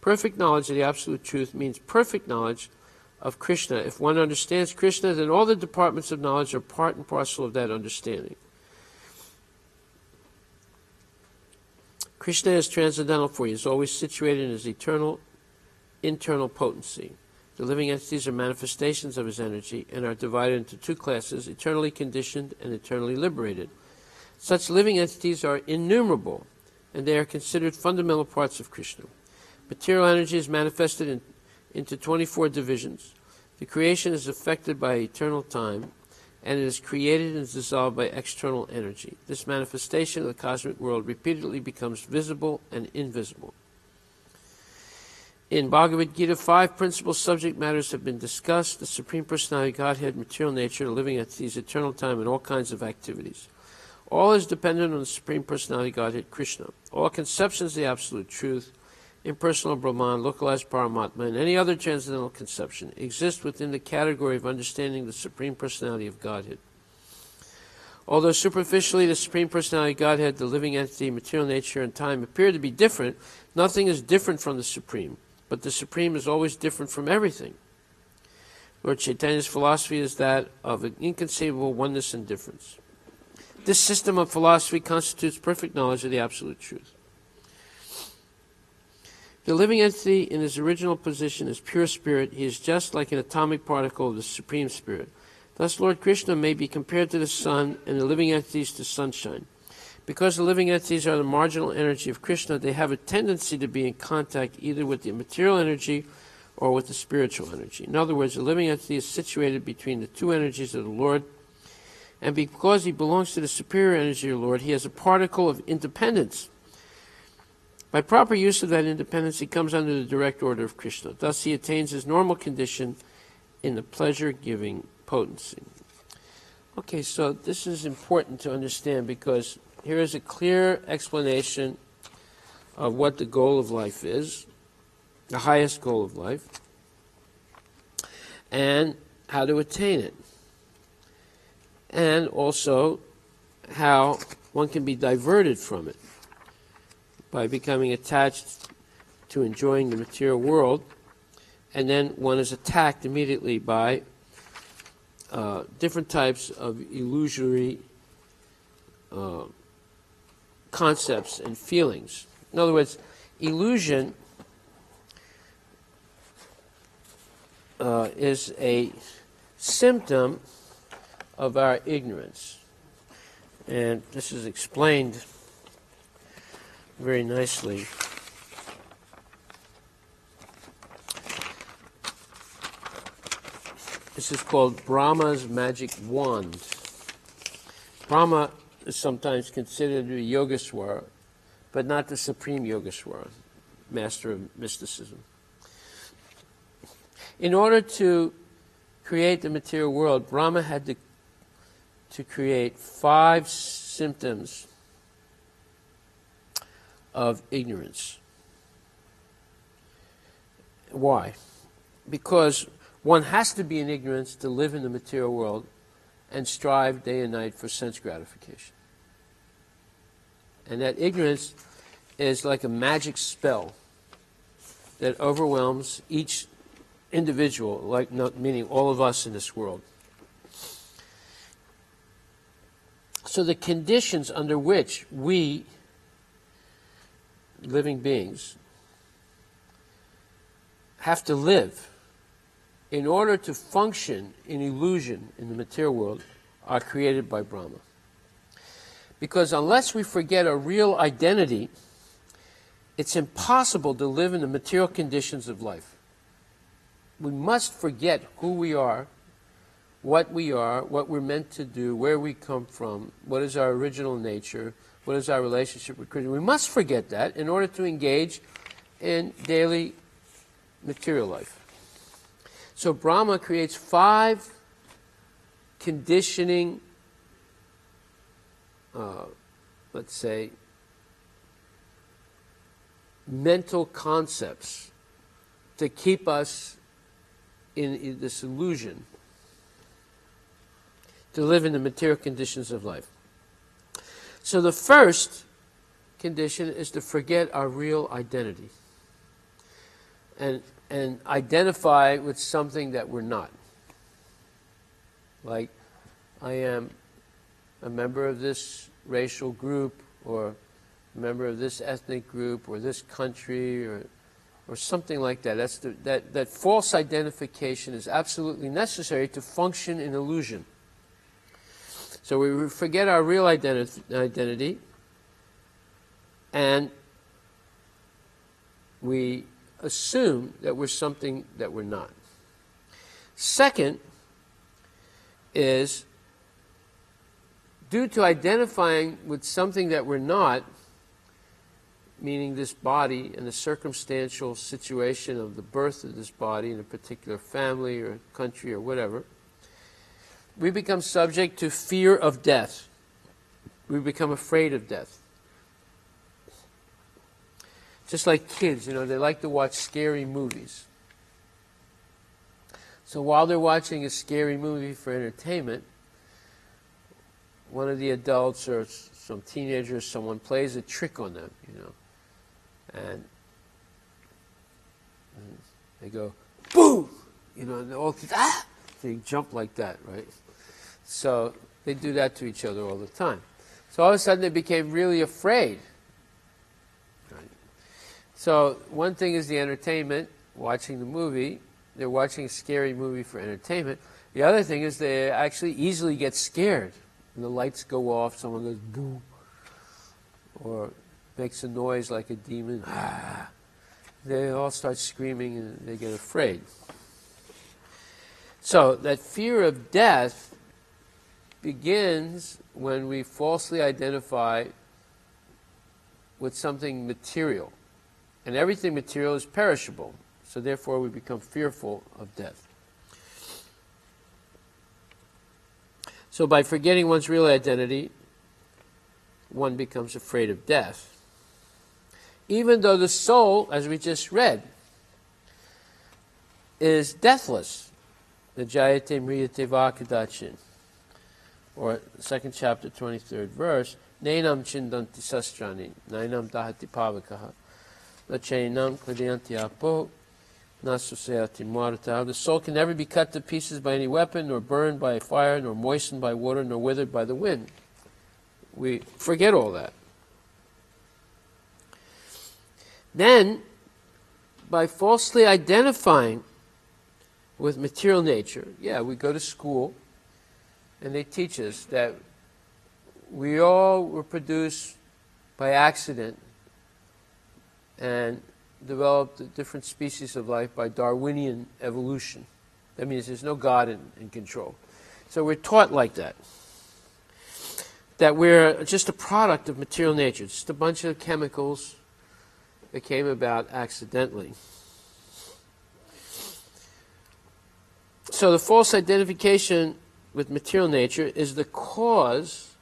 Perfect knowledge of the absolute truth means perfect knowledge of Krishna. If one understands Krishna, then all the departments of knowledge are part and parcel of that understanding. Krishna is transcendental, for he is always situated in his eternal internal potency. The living entities are manifestations of his energy and are divided into two classes, eternally conditioned and eternally liberated. Such living entities are innumerable, and they are considered fundamental parts of Krishna. Material energy is manifested into 24 divisions. The creation is affected by eternal time, and it is created and dissolved by external energy. This manifestation of the cosmic world repeatedly becomes visible and invisible. In Bhagavad Gita, 5 principal subject matters have been discussed: the Supreme Personality, Godhead, material nature, the living entities, eternal time, and all kinds of activities. All is dependent on the Supreme Personality, Godhead, Krishna. All conceptions of the Absolute Truth, impersonal Brahman, localized Paramatma, and any other transcendental conception exist within the category of understanding the Supreme Personality of Godhead. Although superficially the Supreme Personality, Godhead, the living entity, material nature, and time appear to be different, nothing is different from the Supreme, but the Supreme is always different from everything. Lord Chaitanya's philosophy is that of an inconceivable oneness and difference. This system of philosophy constitutes perfect knowledge of the Absolute Truth. The living entity in his original position is pure spirit. He is just like an atomic particle of the Supreme Spirit. Thus Lord Krishna may be compared to the sun and the living entities to sunshine. Because the living entities are the marginal energy of Krishna, they have a tendency to be in contact either with the material energy or with the spiritual energy. In other words, the living entity is situated between the two energies of the Lord, and because he belongs to the superior energy of the Lord, he has a particle of independence. By proper use of that independence, he comes under the direct order of Krishna. Thus he attains his normal condition in the pleasure-giving potency. Okay, so this is important to understand because here is a clear explanation of what the goal of life is, the highest goal of life, and how to attain it. And also how one can be diverted from it by becoming attached to enjoying the material world, and then one is attacked immediately by different types of illusory concepts and feelings. In other words, illusion is a symptom of our ignorance. And this is explained very nicely. This is called Brahma's magic wand. Brahma is sometimes considered a Yogeshwara, but not the supreme Yogeshwara, master of mysticism. In order to create the material world, Brahma had to create 5 symptoms of ignorance. Why? Because one has to be in ignorance to live in the material world and strive day and night for sense gratification. And that ignorance is like a magic spell that overwhelms each individual, meaning all of us in this world. So the conditions under which we, living beings, have to live in order to function in illusion in the material world are created by Brahma. Because unless we forget our real identity, it's impossible to live in the material conditions of life. We must forget who we are, what we're meant to do, where we come from, what is our original nature, what is our relationship with Krishna. We must forget that in order to engage in daily material life. So Brahma creates 5 conditioning, let's say, mental concepts to keep us in this illusion, to live in the material conditions of life. So the first condition is to forget our real identity and identify with something that we're not. Like, I am a member of this racial group, or a member of this ethnic group, or this country, or something like that. That false identification is absolutely necessary to function in illusion. So we forget our real identity, and we assume that we're something that we're not. Second is, due to identifying with something that we're not, meaning this body and the circumstantial situation of the birth of this body in a particular family or country or whatever, we become subject to fear of death. We become afraid of death. Just like kids, they like to watch scary movies. So while they're watching a scary movie for entertainment, one of the adults or some teenagers, someone plays a trick on them, and they go, boom! And they all they jump like that, right? So they do that to each other all the time. So all of a sudden they became really afraid. Right? So one thing is the entertainment, watching the movie. They're watching a scary movie for entertainment. The other thing is they actually easily get scared. When the lights go off, someone goes, boo, or makes a noise like a demon. They all start screaming and they get afraid. So that fear of death begins when we falsely identify with something material. And everything material is perishable. So therefore we become fearful of death. So by forgetting one's real identity, one becomes afraid of death. Even though the soul, as we just read, is deathless. The Jayate Mriyate Vakadachin, or 2nd chapter, 23rd verse, Nainam Chindanti Sastrani, Nainam Dahati Pavakaha, Lachainam Kladianti Apo, Nasusayati Marata. The soul can never be cut to pieces by any weapon, nor burned by fire, nor moistened by water, nor withered by the wind. We forget all that. Then, by falsely identifying with material nature, we go to school, and they teach us that we all were produced by accident and developed different species of life by Darwinian evolution. That means there's no God in control. So we're taught like that. that we're just a product of material nature, just a bunch of chemicals that came about accidentally. So the false identification with material nature is the cause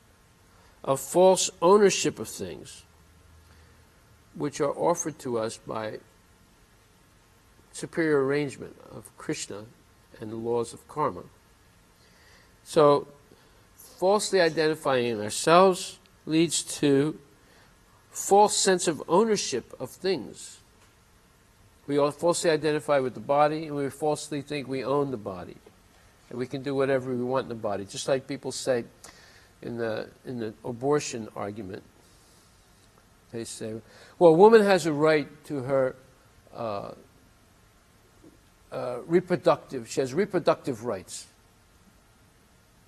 of false ownership of things, which are offered to us by superior arrangement of Krishna and the laws of karma. So falsely identifying ourselves leads to false sense of ownership of things. We all falsely identify with the body, and we falsely think we own the body, and we can do whatever we want in the body. Just like people say in the abortion argument, they say, well, a woman has a right to her she has reproductive rights.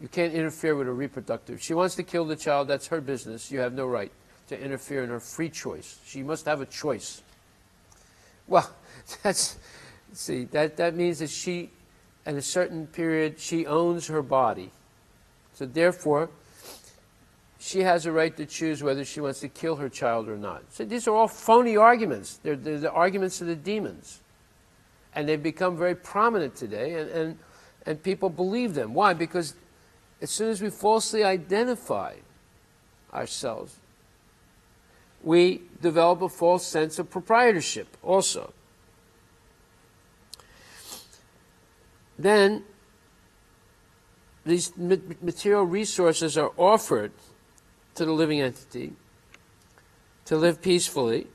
You can't interfere with her reproductive. She wants to kill the child, that's her business. You have no right to interfere in her free choice. She must have a choice. Well, that means that she, at a certain period, she owns her body. So therefore, she has a right to choose whether she wants to kill her child or not. So these are all phony arguments. They're the arguments of the demons. And they've become very prominent today, and people believe them. Why? Because as soon as we falsely identify ourselves, we develop a false sense of proprietorship also. Then these material resources are offered to the living entity to live peacefully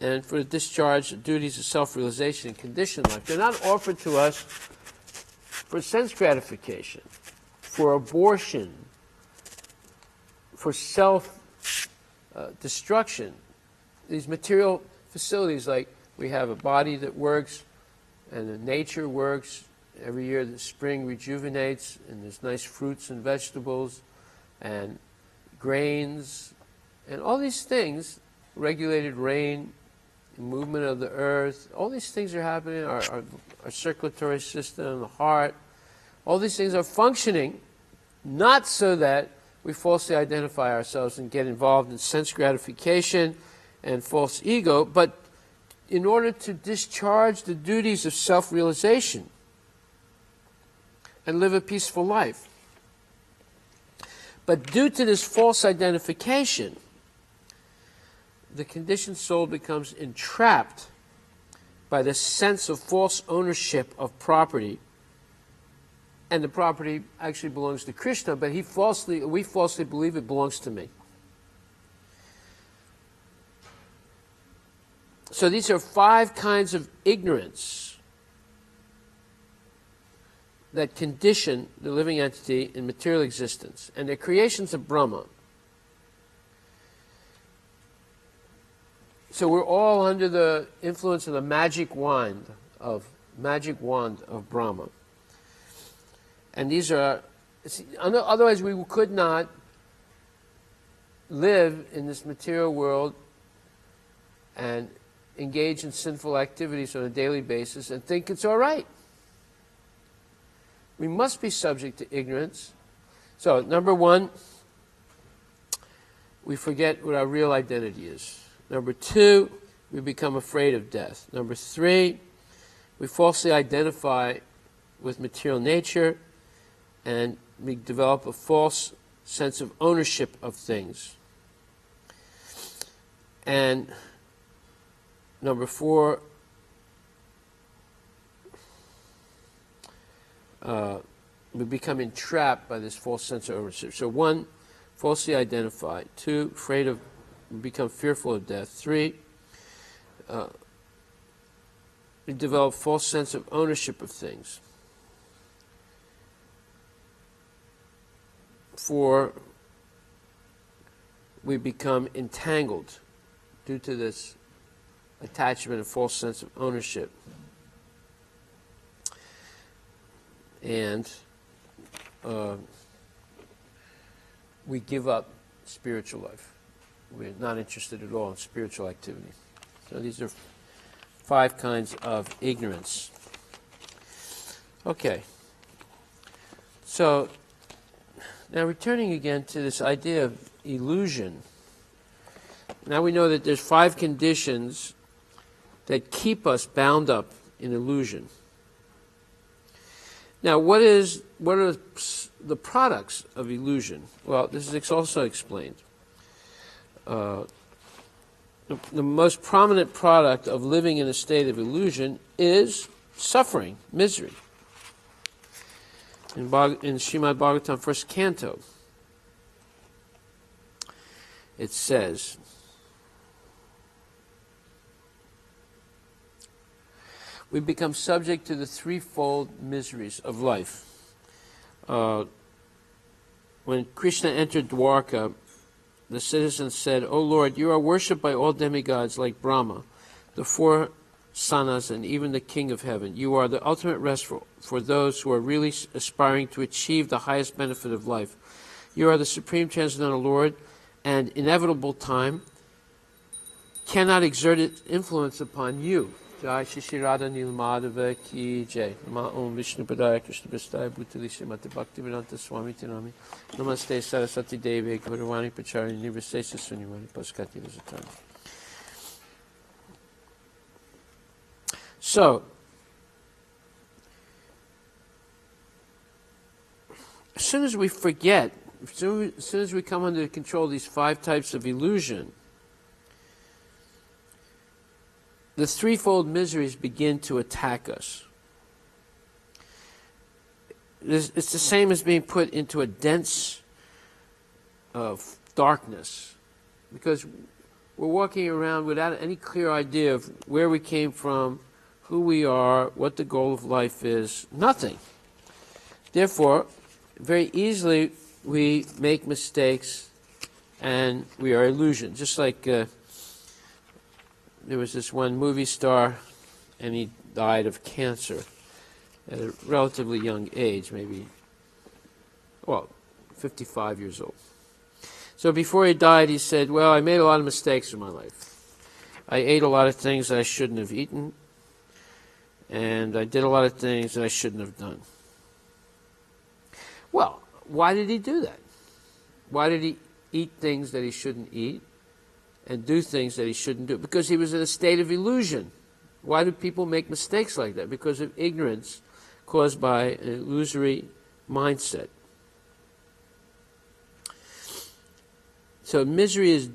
and for the discharge of duties of self-realization and conditioned life. They're not offered to us for sense gratification, for abortion, for self-destruction. These material facilities, like we have a body that works and the nature works. Every year the spring rejuvenates and there's nice fruits and vegetables and grains and all these things, regulated rain, movement of the earth, all these things are happening, our circulatory system, the heart, all these things are functioning not so that we falsely identify ourselves and get involved in sense gratification and false ego, but in order to discharge the duties of self-realization and live a peaceful life. But due to this false identification, the conditioned soul becomes entrapped by the sense of false ownership of property. And the property actually belongs to Krishna, but we falsely believe it belongs to me. So these are 5 kinds of ignorance that condition the living entity in material existence, and they're creations of Brahma. So we're all under the influence of the magic wand of Brahma. And these are, otherwise we could not live in this material world and engage in sinful activities on a daily basis and think it's all right. We must be subject to ignorance. So, number 1, we forget what our real identity is. Number 2, we become afraid of death. Number 3, we falsely identify with material nature and we develop a false sense of ownership of things. And number 4, we become entrapped by this false sense of ownership. So 1, falsely identify. 2, we become fearful of death. 3, we develop false sense of ownership of things. 4, we become entangled due to this attachment and false sense of ownership. And we give up spiritual life. We're not interested at all in spiritual activity. So these are 5 kinds of ignorance. Okay. So Now, returning again to this idea of illusion, now we know that there's 5 conditions that keep us bound up in illusion. Now, what are the products of illusion? Well, this is also explained. The most prominent product of living in a state of illusion is suffering, misery. In Srimad Bhagavatam, first canto, it says, we become subject to the threefold miseries of life. When Krishna entered Dwarka, the citizens said, "O Lord, you are worshipped by all demigods like Brahma, the 4 sanas, and even the King of Heaven. You are the ultimate rest for those who are really aspiring to achieve the highest benefit of life. You are the supreme transcendental Lord, and inevitable time cannot exert its influence upon you." Jai Shri Radha Nil Madhava Ki Jai. Nama Om Vishnu Padaya Krishna Prasthaya Bhutali Srimati Bhaktivedanta Swami Tinami. Namaste Saraswati Devi Gauravani Pachari Nirvasesa Sunyamani Paskati Vizatani. So, as soon as we forget, as soon as we come under the control of these 5 types of illusion, the threefold miseries begin to attack us. It's the same as being put into a dense darkness, because we're walking around without any clear idea of where we came from, who we are, what the goal of life is, nothing. Therefore, very easily we make mistakes and we are illusioned. Just like there was this one movie star, and he died of cancer at a relatively young age, maybe, 55 years old. So before he died, he said, "Well, I made a lot of mistakes in my life. I ate a lot of things that I shouldn't have eaten, and I did a lot of things that I shouldn't have done." Well, why did he do that? Why did he eat things that he shouldn't eat and do things that he shouldn't do? Because he was in a state of illusion. Why do people make mistakes like that? Because of ignorance caused by an illusory mindset. So misery is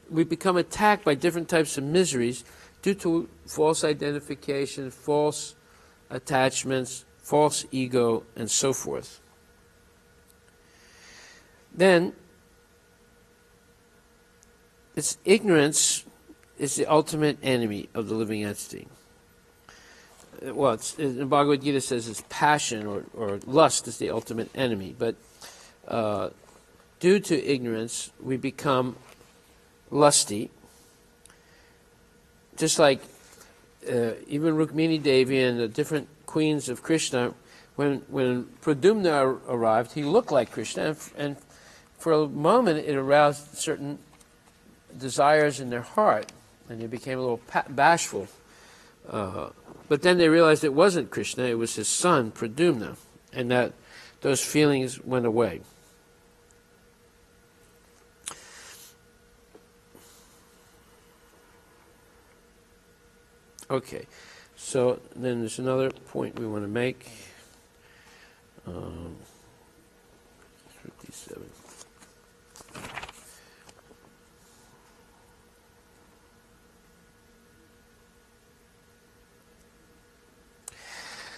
we become attacked by different types of miseries due to false identification, false attachments, false ego, and so forth. Then, its ignorance is the ultimate enemy of the living entity. Well, in Bhagavad Gita says it's passion or lust is the ultimate enemy, but due to ignorance, we become lusty. Just like even Rukmini Devi and the different queens of Krishna, when Pradyumna arrived, he looked like Krishna, and for a moment it aroused certain desires in their heart, and they became a little bashful. But then they realized it wasn't Krishna, it was his son, Pradyumna, and that those feelings went away. Okay, so then there's another point we want to make. 57.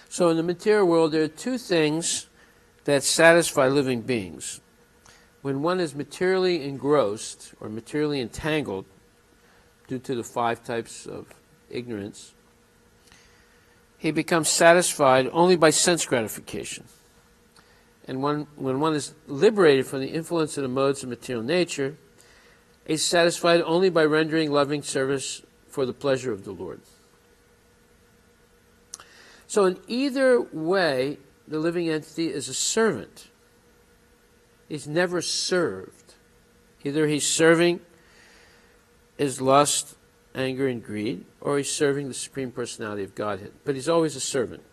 So in the material world, there are 2 things that satisfy living beings. When one is materially engrossed or materially entangled due to the 5 types of ignorance, he becomes satisfied only by sense gratification. And when one is liberated from the influence of the modes of material nature, is satisfied only by rendering loving service for the pleasure of the Lord. So in either way, the living entity is a servant. He's never served. Either he's serving his lust, anger, and greed, or he's serving the Supreme Personality of Godhead. But he's always a servant.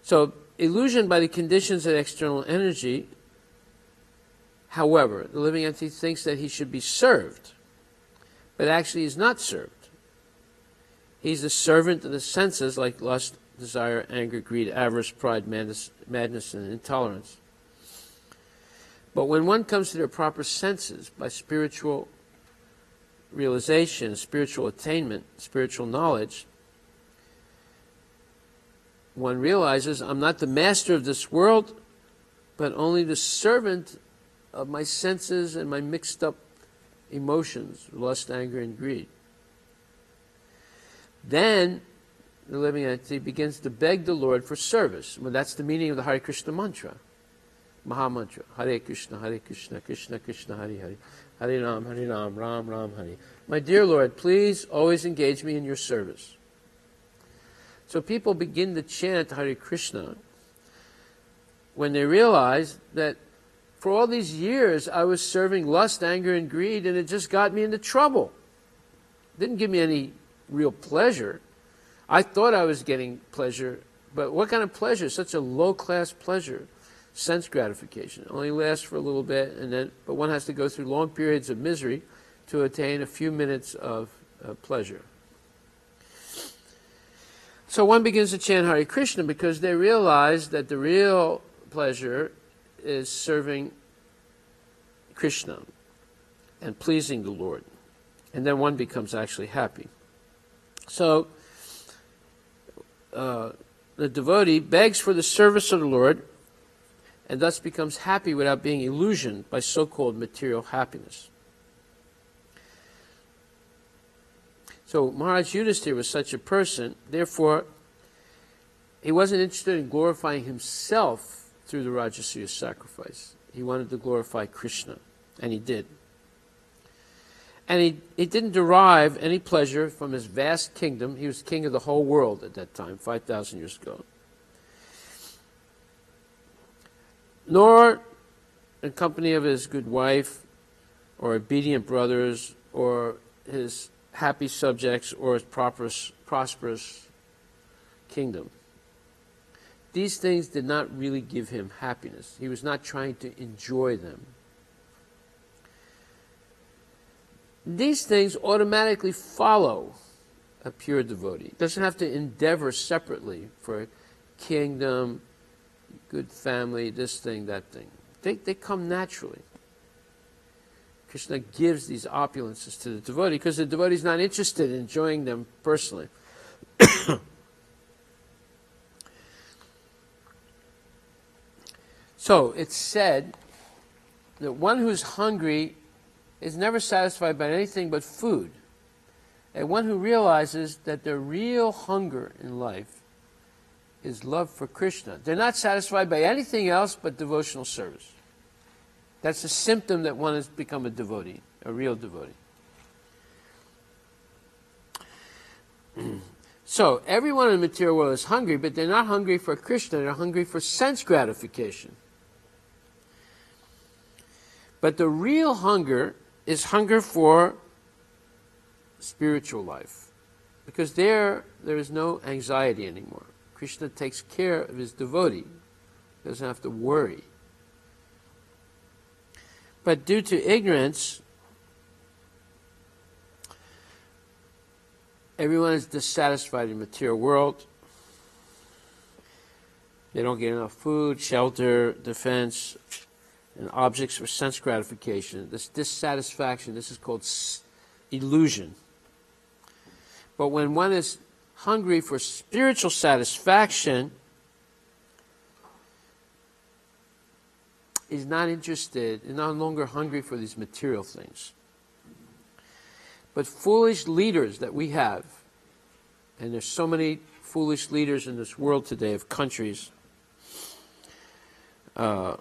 So, illusioned by the conditions of external energy, however, the living entity thinks that he should be served, but actually is not served. He's the servant of the senses like lust, desire, anger, greed, avarice, pride, madness, and intolerance. But when one comes to their proper senses by spiritual realization, spiritual attainment, spiritual knowledge, one realizes I'm not the master of this world, but only the servant of my senses and my mixed up emotions, lust, anger, and greed. Then the living entity begins to beg the Lord for service. Well, that's the meaning of the Hare Krishna mantra. Maha mantra. Hare Krishna, Krishna Krishna, Hare Hare. Hare Ram, Ram Ram, Hare. My dear Lord, please always engage me in your service. So people begin to chant Hare Krishna when they realize that for all these years I was serving lust, anger, and greed, and it just got me into trouble. It didn't give me any real pleasure. I thought I was getting pleasure, but what kind of pleasure? Such a low-class pleasure. Sense gratification. It only lasts for a little bit, but one has to go through long periods of misery to attain a few minutes of pleasure. So one begins to chant Hare Krishna because they realize that the real pleasure is serving Krishna and pleasing the Lord. And then one becomes actually happy. So the devotee begs for the service of the Lord and thus becomes happy without being illusioned by so-called material happiness. So Maharaj Yudhisthira was such a person, therefore he wasn't interested in glorifying himself through the Rajasuya sacrifice. He wanted to glorify Krishna, and he did. And he didn't derive any pleasure from his vast kingdom. He was king of the whole world at that time, 5,000 years ago. Nor in company of his good wife, or obedient brothers, or his happy subjects, or his prosperous kingdom. These things did not really give him happiness. He was not trying to enjoy them. These things automatically follow a pure devotee. He doesn't have to endeavor separately for kingdom, good family, this thing, that thing. They come naturally. Krishna gives these opulences to the devotee because the devotee is not interested in enjoying them personally. So it's said that one who's hungry is never satisfied by anything but food. And one who realizes that their real hunger in life is love for Krishna. They're not satisfied by anything else but devotional service. That's a symptom that one has become a devotee, a real devotee. So everyone in the material world is hungry, but they're not hungry for Krishna, they're hungry for sense gratification. But the real hunger is hunger for spiritual life. Because there is no anxiety anymore. Krishna takes care of his devotee. He doesn't have to worry. But due to ignorance, everyone is dissatisfied in the material world. They don't get enough food, shelter, defense, and objects for sense gratification. This dissatisfaction, this is called illusion. But when one is hungry for spiritual satisfaction, is not interested, is no longer hungry for these material things. But foolish leaders that we have, and there's so many foolish leaders in this world today of countries, they're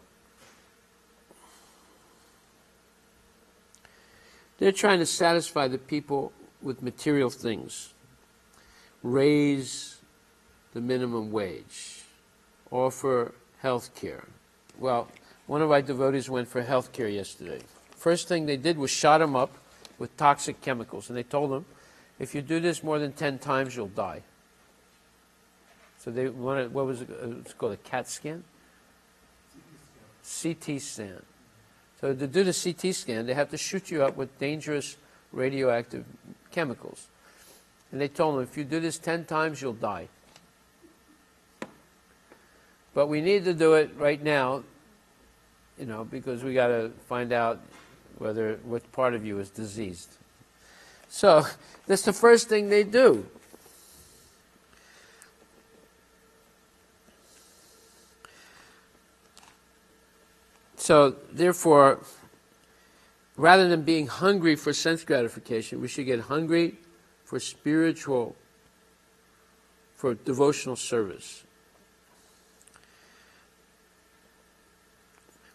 trying to satisfy the people with material things. Raise the minimum wage. Offer health care. Well, one of our devotees went for health care yesterday. First thing they did was shot him up with toxic chemicals. And they told him, if you do this more than 10 times, you'll die. So they wanted, what was it? It's called a CAT scan? CT scan. So to do the CT scan, they have to shoot you up with dangerous radioactive chemicals. And they told them, if you do this 10 times, you'll die. But we need to do it right now, because we got to find out what part of you is diseased. So that's the first thing they do. So therefore, rather than being hungry for sense gratification, we should get hungry for devotional service.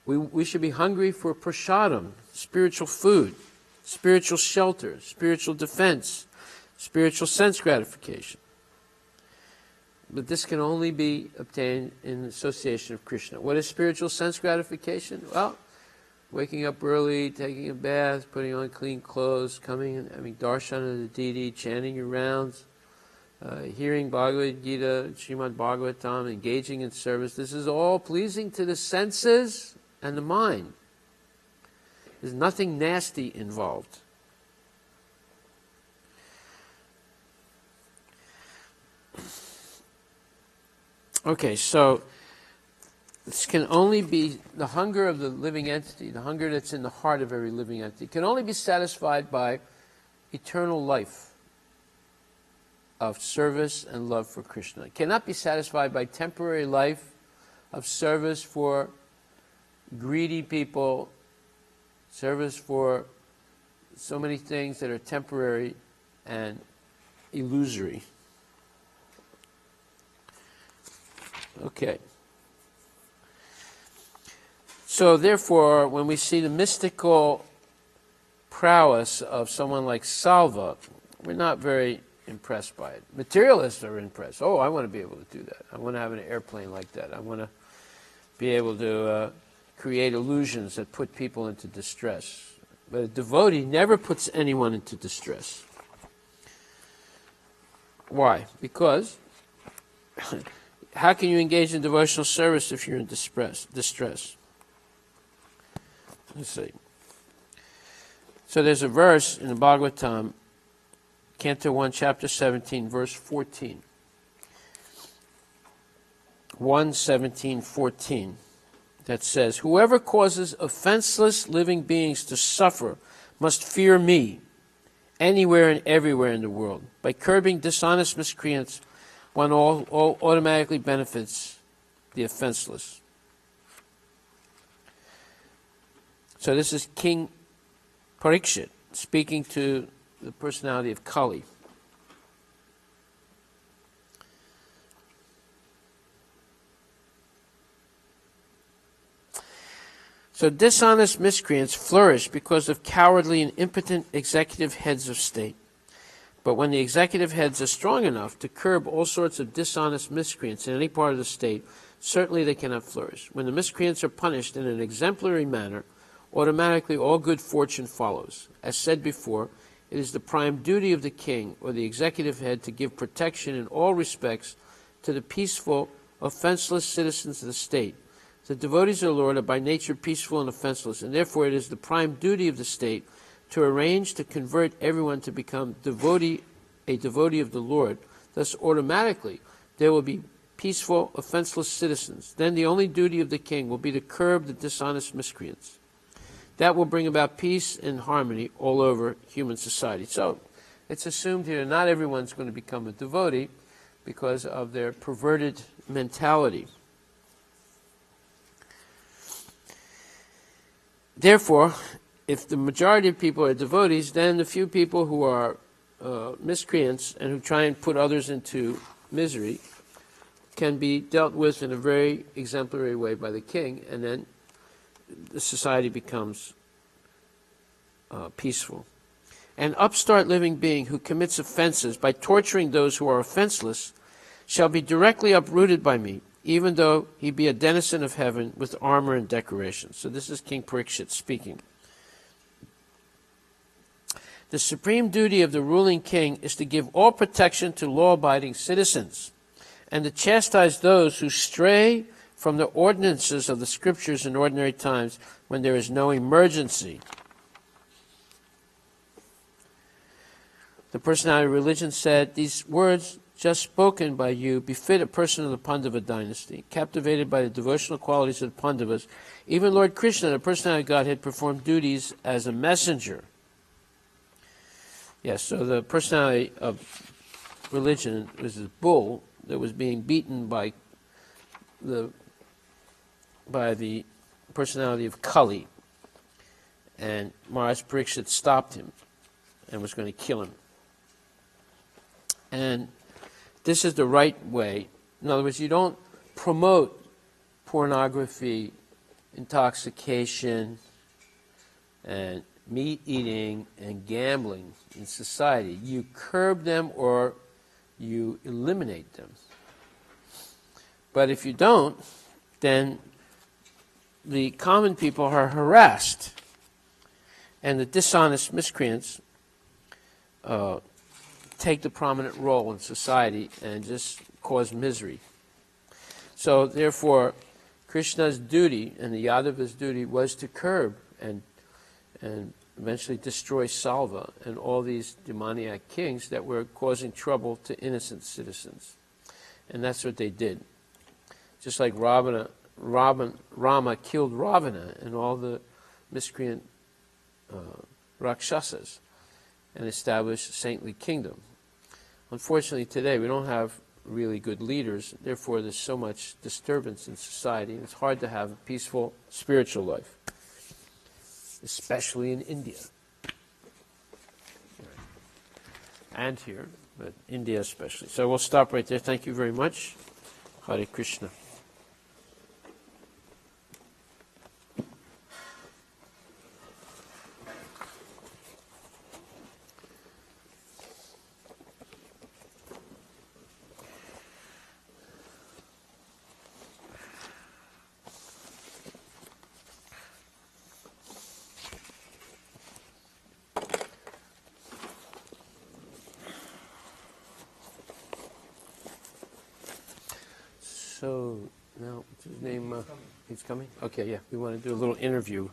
We should be hungry for prasadam, spiritual food, spiritual shelter, spiritual defense, spiritual sense gratification. But this can only be obtained in association of Krishna. What is spiritual sense gratification? Well, waking up early, taking a bath, putting on clean clothes, coming and having darshan of the deity, chanting your rounds, hearing Bhagavad Gita, Srimad Bhagavatam, engaging in service. This is all pleasing to the senses and the mind. There's nothing nasty involved. Okay, so this can only be the hunger of the living entity, the hunger that's in the heart of every living entity, can only be satisfied by eternal life of service and love for Krishna. It cannot be satisfied by temporary life of service for greedy people, service for so many things that are temporary and illusory. Okay. So therefore, when we see the mystical prowess of someone like Salva, we're not very impressed by it. Materialists are impressed. Oh, I want to be able to do that. I want to have an airplane like that. I want to be able to create illusions that put people into distress. But a devotee never puts anyone into distress. Why? Because how can you engage in devotional service if you're in distress? Let's see. So there's a verse in the Bhagavatam, Canto 1, Chapter 17, verse 14. 1:17-14, that says, "Whoever causes offenseless living beings to suffer must fear me anywhere and everywhere in the world. By curbing dishonest miscreants, one all automatically benefits the offenseless." So this is King Parikshit speaking to the personality of Kali. So dishonest miscreants flourish because of cowardly and impotent executive heads of state. But when the executive heads are strong enough to curb all sorts of dishonest miscreants in any part of the state, certainly they cannot flourish. When the miscreants are punished in an exemplary manner, automatically all good fortune follows. As said before, it is the prime duty of the king or the executive head to give protection in all respects to the peaceful, offenseless citizens of the state. The devotees of the Lord are by nature peaceful and offenseless, and therefore it is the prime duty of the state to arrange to convert everyone to become a devotee of the Lord. Thus, automatically, there will be peaceful, offenseless citizens. Then the only duty of the king will be to curb the dishonest miscreants. That will bring about peace and harmony all over human society. So, it's assumed here not everyone's going to become a devotee because of their perverted mentality. Therefore, if the majority of people are devotees, then the few people who are miscreants and who try and put others into misery can be dealt with in a very exemplary way by the king, and then the society becomes peaceful. An upstart living being who commits offenses by torturing those who are offenseless shall be directly uprooted by me, even though he be a denizen of heaven with armor and decorations. So this is King Parikshit speaking. The supreme duty of the ruling king is to give all protection to law-abiding citizens and to chastise those who stray from the ordinances of the Scriptures in ordinary times when there is no emergency. The personality of religion said, "These words just spoken by you befit a person of the Pandava dynasty, captivated by the devotional qualities of the Pandavas. Even Lord Krishna, the personality of Godhead, performed duties as a messenger." Yes, so the personality of religion was a bull that was being beaten by the personality of Kali, and Maharaj Pariksit stopped him and was going to kill him. And this is the right way. In other words, you don't promote pornography, intoxication, and meat eating and gambling in society. You curb them or you eliminate them. But if you don't, then the common people are harassed, and the dishonest miscreants take the prominent role in society and just cause misery. So therefore, Krishna's duty and the Yadava's duty was to curb and eventually destroy Salva and all these demoniac kings that were causing trouble to innocent citizens. And that's what they did. Just like Rama killed Ravana and all the miscreant Rakshasas and established a saintly kingdom. Unfortunately, today we don't have really good leaders. Therefore, there's so much disturbance in society, and it's hard to have a peaceful spiritual life, especially in India. And here, but India especially. So we'll stop right there. Thank you very much. Hare Krishna. So, now, what's his name? He's coming? Okay, yeah, we want to do a little interview.